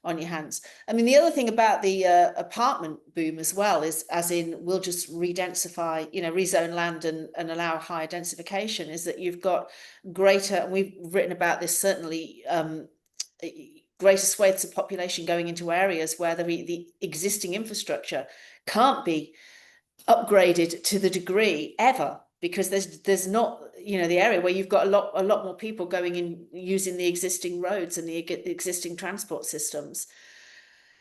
on your hands. I mean, the other thing about the apartment boom as well is, as in, we'll just redensify, rezone land and allow higher densification, is that you've got greater, and we've written about this certainly, greater swathes of population going into areas where the existing infrastructure can't be upgraded to the degree ever, because there's not, the area where you've got a lot more people going in using the existing roads and the existing transport systems.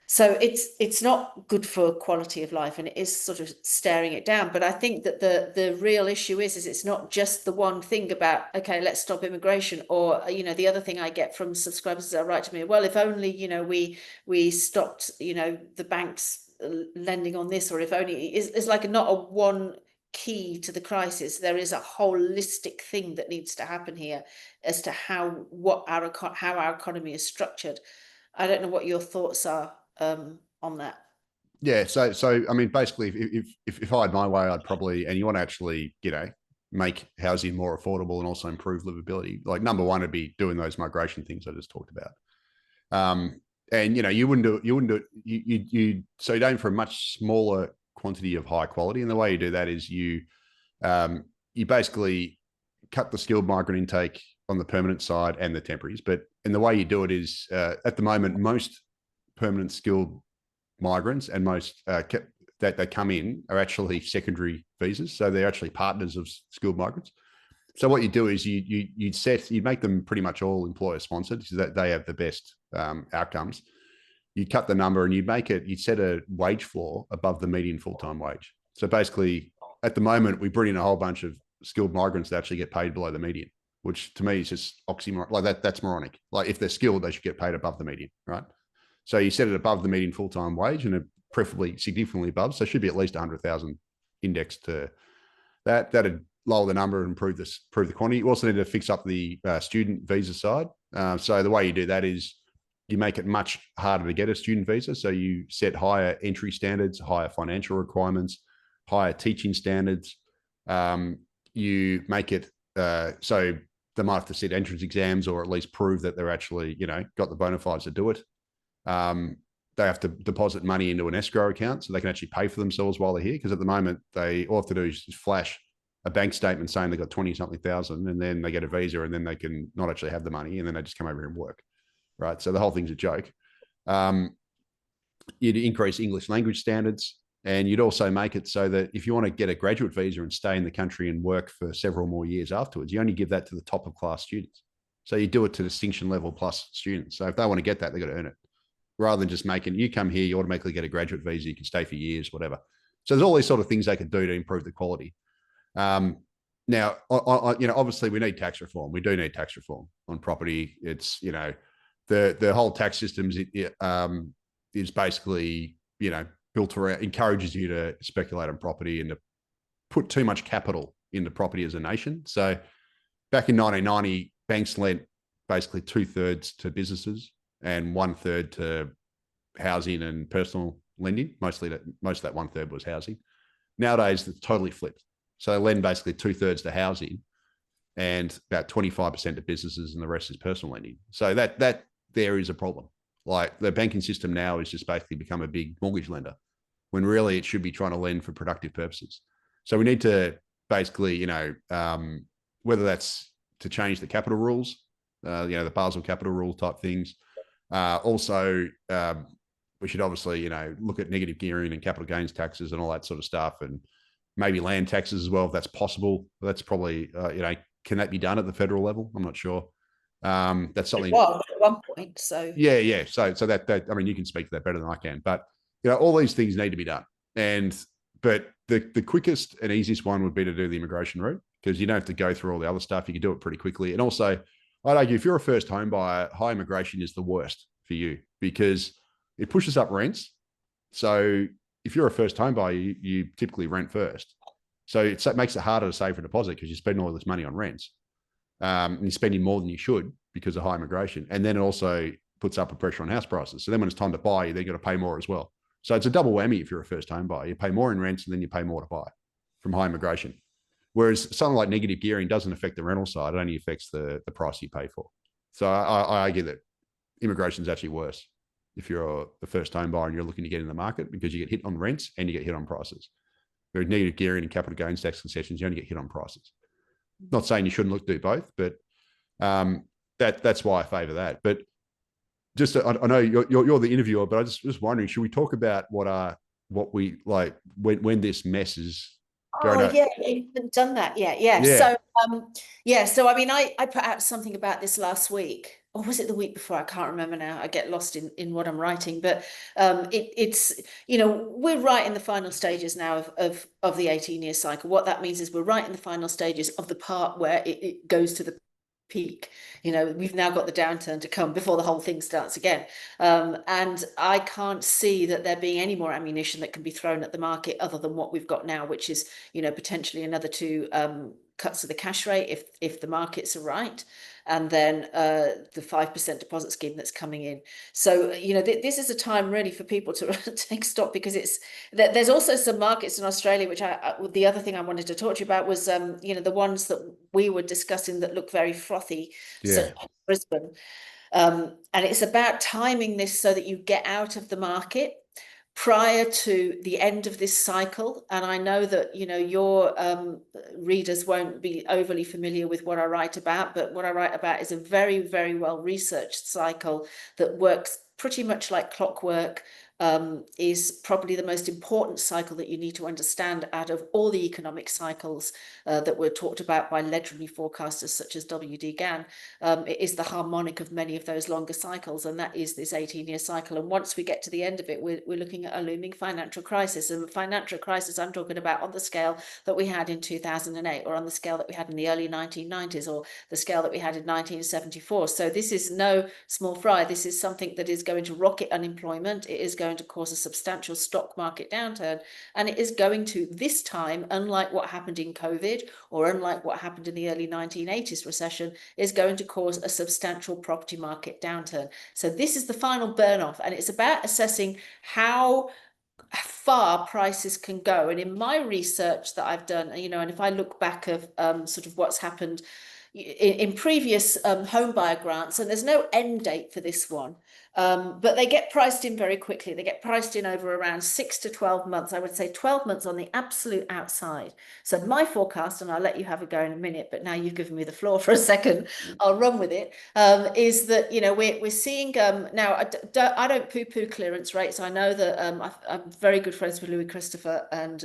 So it's not good for quality of life, and it is sort of staring it down. But I think that the real issue is it's not just the one thing about, okay, let's stop immigration, or the other thing I get from subscribers that write to me, well, if only we stopped the banks lending on this, or if only it's like not a one key to the crisis. There is a holistic thing that needs to happen here as to how our economy is structured. I don't know what your thoughts are on that. Yeah. So I mean, basically, if I had my way, I'd probably, and you want to actually, make housing more affordable and also improve livability. Like, number one would be doing those migration things I just talked about. And you wouldn't do it. You'd aim for a much smaller quantity of high quality, and the way you do that is you basically cut the skilled migrant intake on the permanent side and the temporaries. And the way you do it is, at the moment, most permanent skilled migrants and most that they come in are actually secondary visas, so they're actually partners of skilled migrants. So what you do is you make them pretty much all employer sponsored, so that they have the best outcomes. You cut the number and you set a wage floor above the median full-time wage. So basically, at the moment, we bring in a whole bunch of skilled migrants that actually get paid below the median, which to me is just oxymoron. Like that's moronic. Like, if they're skilled, they should get paid above the median, right? So you set it above the median full-time wage, and preferably significantly above. So it should be at least 100,000 indexed to that. That'd lower the number and improve the quantity. You also need to fix up the student visa side. So the way you do that is you make it much harder to get a student visa. So you set higher entry standards, higher financial requirements, higher teaching standards. You make it so they might have to sit entrance exams, or at least prove that they're actually, got the bona fides to do it. They have to deposit money into an escrow account so they can actually pay for themselves while they're here. Because at the moment, all have to do is just flash a bank statement saying they got 20 something thousand, and then they get a visa, and then they can not actually have the money, and then they just come over here and work, right? So the whole thing's a joke. You'd increase English language standards, and you'd also make it so that if you want to get a graduate visa and stay in the country and work for several more years afterwards, you only give that to the top of class students. So you do it to distinction level plus students. So if they want to get that, they've got to earn it, rather than just making, you come here, you automatically get a graduate visa, you can stay for years, whatever. So there's all these sort of things they could do to improve the quality. Now, obviously we need tax reform. We do need tax reform on property. It's, the whole tax system is basically, built around, encourages you to speculate on property and to put too much capital into property as a nation. So back in 1990, banks lent basically 2/3 to businesses and 1/3 to housing and personal lending. Most of that 1/3 was housing. Nowadays, it's totally flipped. So they lend basically 2/3 to housing and about 25% to businesses, and the rest is personal lending. So that there is a problem. Like, the banking system now is just basically become a big mortgage lender, when really it should be trying to lend for productive purposes. So we need to basically, whether that's to change the capital rules, the Basel capital rule type things. Also, we should obviously, look at negative gearing and capital gains taxes and all that sort of stuff, and maybe land taxes as well, if that's possible. That's probably, can that be done at the federal level? I'm not sure. That's something. Well, at one point, so yeah. So that I mean, you can speak to that better than I can, but all these things need to be done. But the quickest and easiest one would be to do the immigration route, because you don't have to go through all the other stuff. You can do it pretty quickly. And also, I'd argue, if you're a first home buyer, high immigration is the worst for you, because it pushes up rents. So if you're a first home buyer, you typically rent first. So it makes it harder to save for a deposit, because you spend all this money on rents. And you're spending more than you should because of high immigration. And then it also puts up a pressure on house prices. So then when it's time to buy, you then got to pay more as well. So it's a double whammy if you're a first home buyer. You pay more in rents, and then you pay more to buy from high immigration. Whereas something like negative gearing doesn't affect the rental side. It only affects the price you pay for. So I argue that immigration is actually worse if you're the first home buyer and you're looking to get in the market, because you get hit on rents and you get hit on prices. Whereas negative gearing and capital gains tax concessions, you only get hit on prices. Not saying you shouldn't do both, but that's why I favour that. But just, I know you're the interviewer, but I just wondering, should we talk about what we like when this mess is going yeah, you haven't done that yet. Yeah. So I mean, I put out something about this last week, or was it the week before? I can't remember now. I get lost in what I'm writing, but it's we're right in the final stages now of the 18-year cycle. What that means is we're right in the final stages of the part where it goes to the peak. We've now got the downturn to come before the whole thing starts again. And I can't see that there being any more ammunition that can be thrown at the market other than what we've got now, which is, potentially another 2 cuts of the cash rate if the markets are right, and then the 5% deposit scheme that's coming in. So this is a time really for people to take stock, because there's also some markets in Australia which the other thing I wanted to talk to you about was the ones that we were discussing that look very frothy, such as Brisbane. And it's about timing this so that you get out of the market prior to the end of this cycle. And I know that your readers won't be overly familiar with what I write about, but what I write about is a very, very well researched cycle that works pretty much like clockwork. Is probably the most important cycle that you need to understand out of all the economic cycles that were talked about by legendary forecasters such as W.D. Gann. It is the harmonic of many of those longer cycles, and that is this 18-year cycle. And once we get to the end of it, we're looking at a looming financial crisis. And the financial crisis I'm talking about on the scale that we had in 2008, or on the scale that we had in the early 1990s, or the scale that we had in 1974. So this is no small fry. This is something that is going to rocket unemployment. It is going to cause a substantial stock market downturn, and it is going to, this time, unlike what happened in COVID or unlike what happened in the early 1980s recession, is going to cause a substantial property market downturn. So this is the final burn off, and it's about assessing how far prices can go. And in my research that I've done, and if I look back of sort of what's happened in previous home buyer grants, and there's no end date for this one, But they get priced in very quickly. They get priced in over around 6 to 12 months. I would say 12 months on the absolute outside. So my forecast, and I'll let you have a go in a minute, but now you've given me the floor for a second, I'll run with it. Is that, we're seeing now, I don't poo-poo clearance rates. I know that I'm very good friends with Louis Christopher, and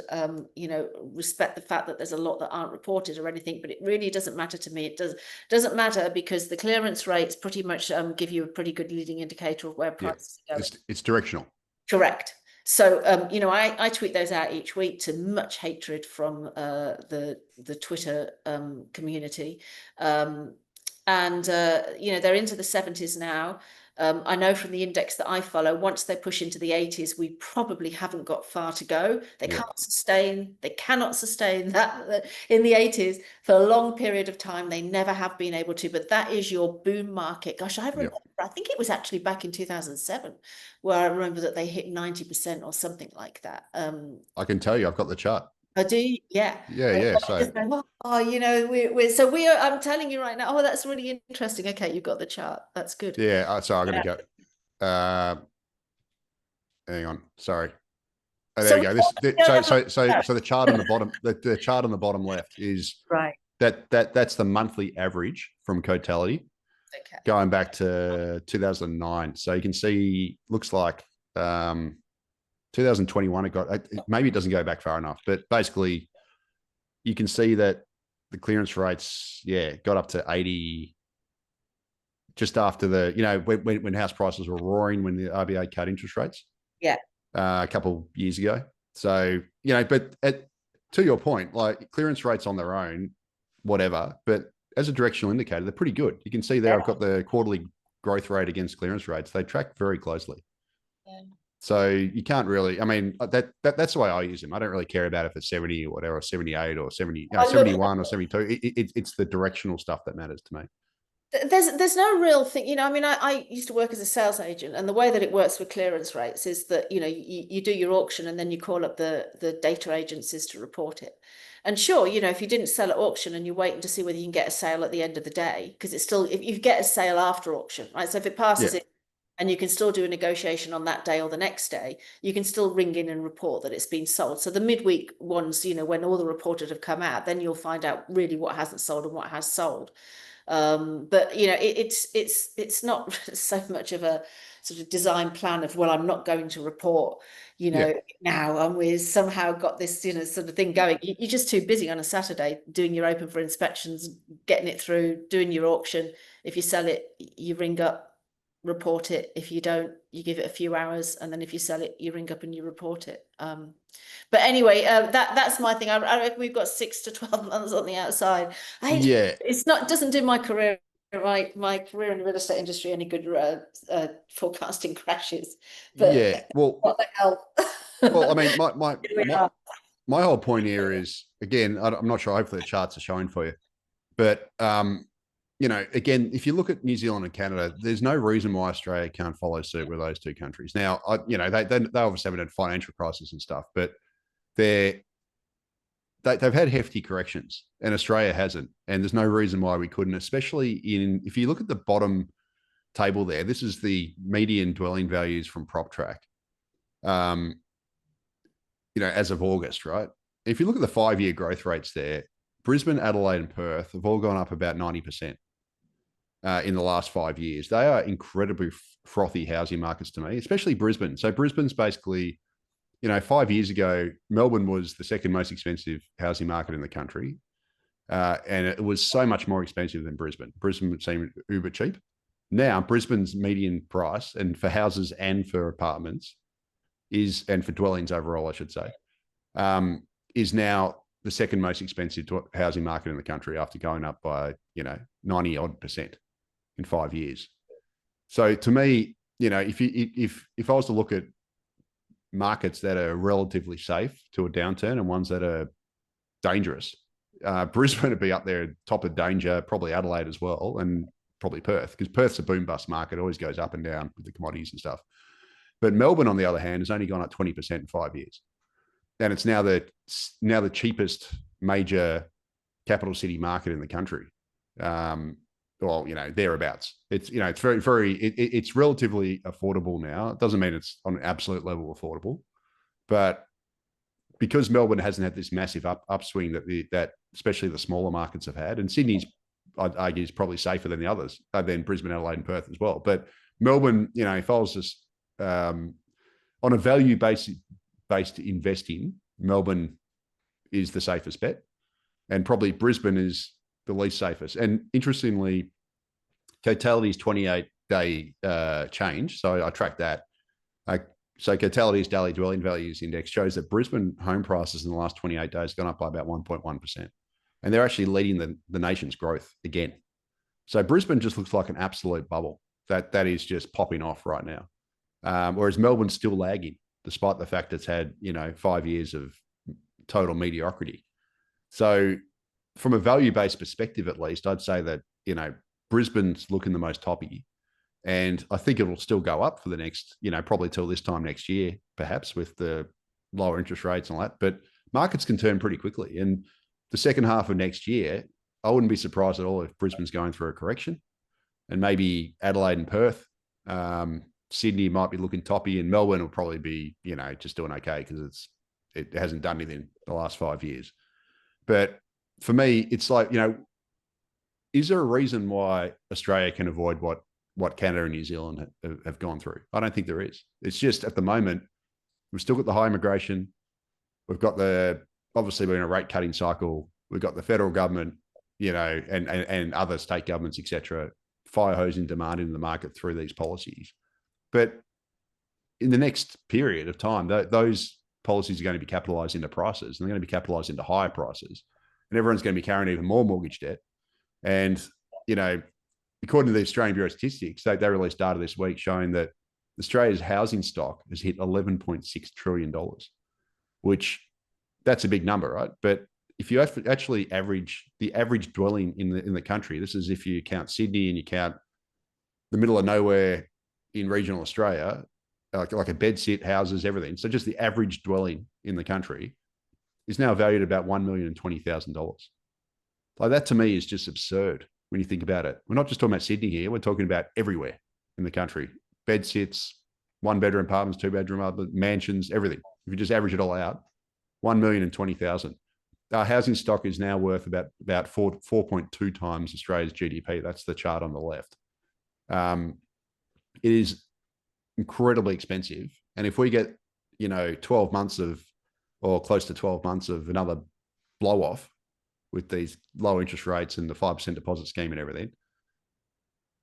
respect the fact that there's a lot that aren't reported or anything, but it really doesn't matter to me. It doesn't matter, because the clearance rates pretty much give you a pretty good leading indicator of where Yeah, prices are going. it's directional. Correct. So, I tweet those out each week, to much hatred from the Twitter community. And they're into the 70s now. I know from the index that I follow, once they push into the 80s, we probably haven't got far to go. They cannot sustain that in the 80s for a long period of time. They never have been able to, but that is your boom market. Gosh, I remember, I think it was actually back in 2007 where I remember that they hit 90% or something like that. I can tell you, I've got the chart. I do, yeah. Yeah. So I'm telling you right now. Oh, that's really interesting. Okay, you've got the chart. That's good. yeah. So I'm going to go. Hang on. Sorry. Oh, there So we go. So the chart on the bottom, the chart on the bottom left is right. That's the monthly average from Cotality, Okay. going back to 2009. So you can see, looks like 2021. Maybe it doesn't go back far enough, but basically you can see that the clearance rates, got up to 80 just after when house prices were roaring, when the RBA cut interest rates. Yeah. A couple of years ago. So, but to your point, like clearance rates on their own, whatever, but as a directional indicator, they're pretty good. You can see there, I've got the quarterly growth rate against clearance rates. They track very closely. Yeah. So you can't really, that's the way I use them. I don't really care about if it's 70 or whatever, or 78 or 70, 71 or 72. It's the directional stuff that matters to me. There's no real thing, I used to work as a sales agent, and the way that it works with clearance rates is that, you do your auction and then you call up the data agencies to report it. And sure, if you didn't sell at auction and you're waiting to see whether you can get a sale at the end of the day, because it's still, if you get a sale after auction, right? So if it passes it and you can still do a negotiation on that day or the next day, you can still ring in and report that it's been sold. So the midweek ones, when all the reported have come out, then you'll find out really what hasn't sold and what has sold. But it's not so much of a sort of design plan of, well, I'm not going to report, now, and we've somehow got this, sort of thing going. You're just too busy on a Saturday doing your open for inspections, getting it through, doing your auction. If you sell it, you ring up, report it. If you don't, you give it a few hours, and then if you sell it, you ring up and you report it. But anyway, that's my thing. I reckon we've got 6 to 12 months on the outside. It doesn't do my career, my career in the real estate industry any good, forecasting crashes. But well, what the hell? Well, I mean, my whole point here is, again, I'm not sure. Hopefully, the charts are showing for you, but again, if you look at New Zealand and Canada, there's no reason why Australia can't follow suit with those two countries. Now, they obviously haven't had financial crisis and stuff, but they've had hefty corrections, and Australia hasn't. And there's no reason why we couldn't, especially if you look at the bottom table there. This is the median dwelling values from PropTrack, as of August, right? If you look at the 5-year growth rates there, Brisbane, Adelaide, and Perth have all gone up about 90%. In the last 5 years. They are incredibly frothy housing markets to me, especially Brisbane. So Brisbane's basically, 5 years ago, Melbourne was the second most expensive housing market in the country. And it was so much more expensive than Brisbane. Brisbane seemed uber cheap. Now, Brisbane's median price, and for houses and for apartments, and for dwellings overall, I should say, is now the second most expensive housing market in the country, after going up by, 90 odd % in 5 years. So to me, if I was to look at markets that are relatively safe to a downturn and ones that are dangerous, Brisbane would be up there, top of danger, probably Adelaide as well, and probably Perth, because Perth's a boom bust market, always goes up and down with the commodities and stuff. But Melbourne, on the other hand, has only gone up 20% in 5 years. And it's now the cheapest major capital city market in the country. well, thereabouts. It's, it's it's relatively affordable now. It doesn't mean it's on an absolute level affordable, but because Melbourne hasn't had this massive upswing that especially the smaller markets have had, and Sydney's, I'd argue, is probably safer than the others, than Brisbane, Adelaide, and Perth as well. But Melbourne, if I was just on a value based investing, Melbourne is the safest bet, and probably Brisbane is the least safest. And interestingly, Totality's 28-day change, so I tracked that. So Totality's daily dwelling values index shows that Brisbane home prices in the last 28 days have gone up by about 1.1%. And they're actually leading the nation's growth again. So Brisbane just looks like an absolute bubble that is just popping off right now. Whereas Melbourne's still lagging, despite the fact it's had, 5 years of total mediocrity. So from a value-based perspective, at least, I'd say that, Brisbane's looking the most toppy. And I think it'll still go up for the next, probably till this time next year, perhaps, with the lower interest rates and all that. But markets can turn pretty quickly. And the second half of next year, I wouldn't be surprised at all if Brisbane's going through a correction. And maybe Adelaide and Perth, Sydney might be looking toppy, and Melbourne will probably be, just doing okay because it hasn't done anything the last 5 years. But for me, it's like, is there a reason why Australia can avoid what Canada and New Zealand have gone through? I don't think there is. It's just at the moment, we've still got the high immigration. We've got obviously we're in a rate cutting cycle. We've got the federal government, and other state governments, et cetera, fire hosing demand in the market through these policies. But in the next period of time, those policies are going to be capitalized into prices, and they're going to be capitalized into higher prices. And everyone's going to be carrying even more mortgage debt. And, according to the Australian Bureau of Statistics, they released data this week showing that Australia's housing stock has hit $11.6 trillion, which that's a big number, right? But if you actually average the average dwelling in the country, this is if you count Sydney and you count the middle of nowhere in regional Australia, like a bed sit, houses, everything. So just the average dwelling in the country is now valued at about $1,020,000. Like that to me is just absurd when you think about it. We're not just talking about Sydney here. We're talking about everywhere in the country. Bed sits, 1-bedroom apartments, 2-bedroom apartments, mansions, everything. If you just average it all out, 1,020,000. Our housing stock is now worth about 4.2 times Australia's GDP. That's the chart on the left. It is incredibly expensive. And if we get, 12 months or close to 12 months of another blow off with these low interest rates and the 5% deposit scheme and everything,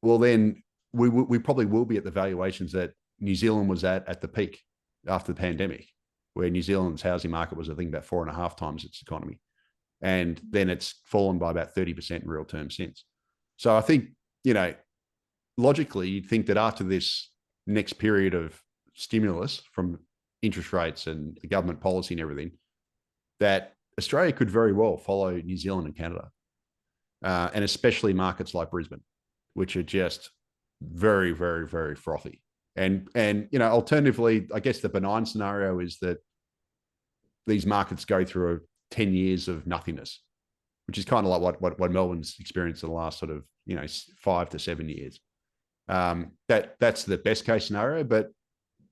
well, then we probably will be at the valuations that New Zealand was at the peak after the pandemic, where New Zealand's housing market was, I think, about 4.5 times its economy. And then it's fallen by about 30% in real terms since. So I think, logically, you'd think that after this next period of stimulus from interest rates and the government policy and everything, that Australia could very well follow New Zealand and Canada, and especially markets like Brisbane, which are just very, very, very frothy. And alternatively, I guess the benign scenario is that these markets go through 10 years of nothingness, which is kind of like what Melbourne's experienced in the last sort of 5 to 7 years. That's the best case scenario, but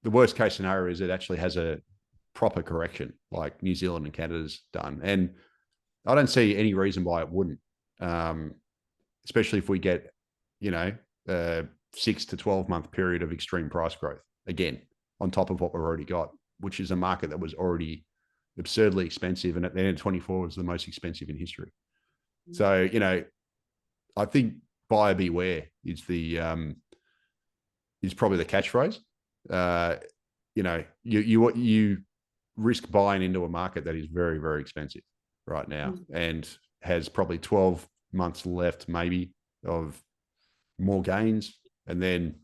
the worst case scenario is it actually has a proper correction like New Zealand and Canada's done. And I don't see any reason why it wouldn't, especially if we get, a 6 to 12 month period of extreme price growth again, on top of what we've already got, which is a market that was already absurdly expensive. And at the end of 24 was the most expensive in history. So, I think buyer beware is is probably the catchphrase. You risk buying into a market that is very, very expensive right now and has probably 12 months left, maybe, of more gains. And then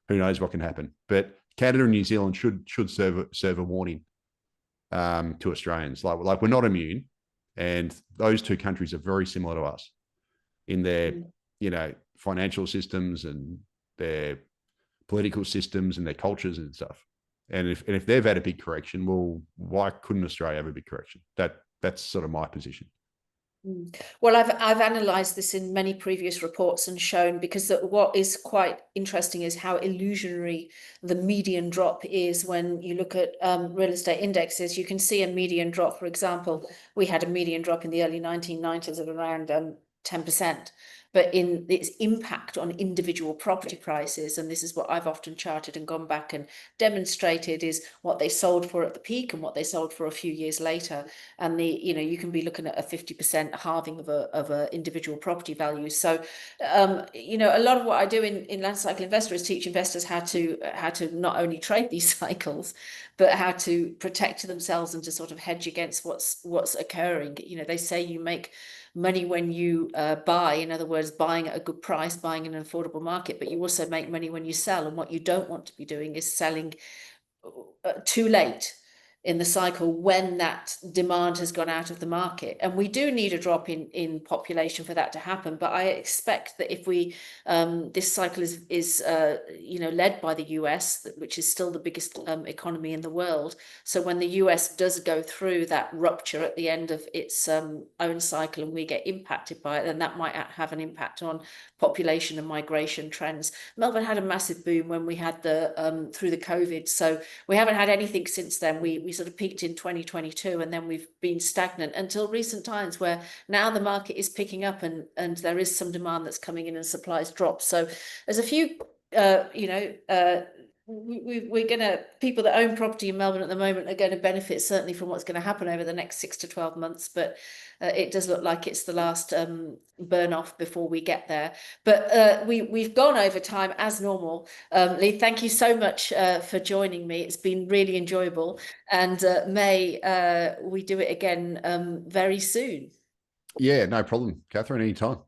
who knows what can happen. But Canada and New Zealand should serve a warning to Australians. Like we're not immune. And those two countries are very similar to us in their, financial systems and their political systems and their cultures and stuff. And if they've had a big correction, well, why couldn't Australia have a big correction? That's sort of my position. Well, I've analysed this in many previous reports and shown, because what is quite interesting is how illusionary the median drop is when you look at real estate indexes. You can see a median drop. For example, we had a median drop in the early 1990s of around 10%. But in its impact on individual property prices, and this is what I've often charted and gone back and demonstrated, is what they sold for at the peak and what they sold for a few years later. And you can be looking at a 50% halving of a individual property value. So a lot of what I do in Land Cycle Investor is teach investors how to not only trade these cycles, but how to protect themselves and to sort of hedge against what's occurring. They say you make money when you buy, in other words, buying at a good price, buying in an affordable market, but you also make money when you sell. And what you don't want to be doing is selling too late in the cycle when that demand has gone out of the market. And we do need a drop in population for that to happen. But I expect that if this cycle is led by the US, which is still the biggest economy in the world. So when the US does go through that rupture at the end of its own cycle and we get impacted by it, then that might have an impact on population and migration trends. Melbourne had a massive boom when we had through the COVID. So we haven't had anything since then. We sort of peaked in 2022 and then we've been stagnant until recent times, where now the market is picking up and there is some demand that's coming in and supplies drop. So there's a few people that own property in Melbourne at the moment are going to benefit certainly from what's going to happen over the next 6 to 12 months. But it does look like it's the last burn off before we get there. But we've gone over time as normal. Lee, thank you so much for joining me. It's been really enjoyable. And may we do it again very soon. Yeah, no problem, Catherine, anytime.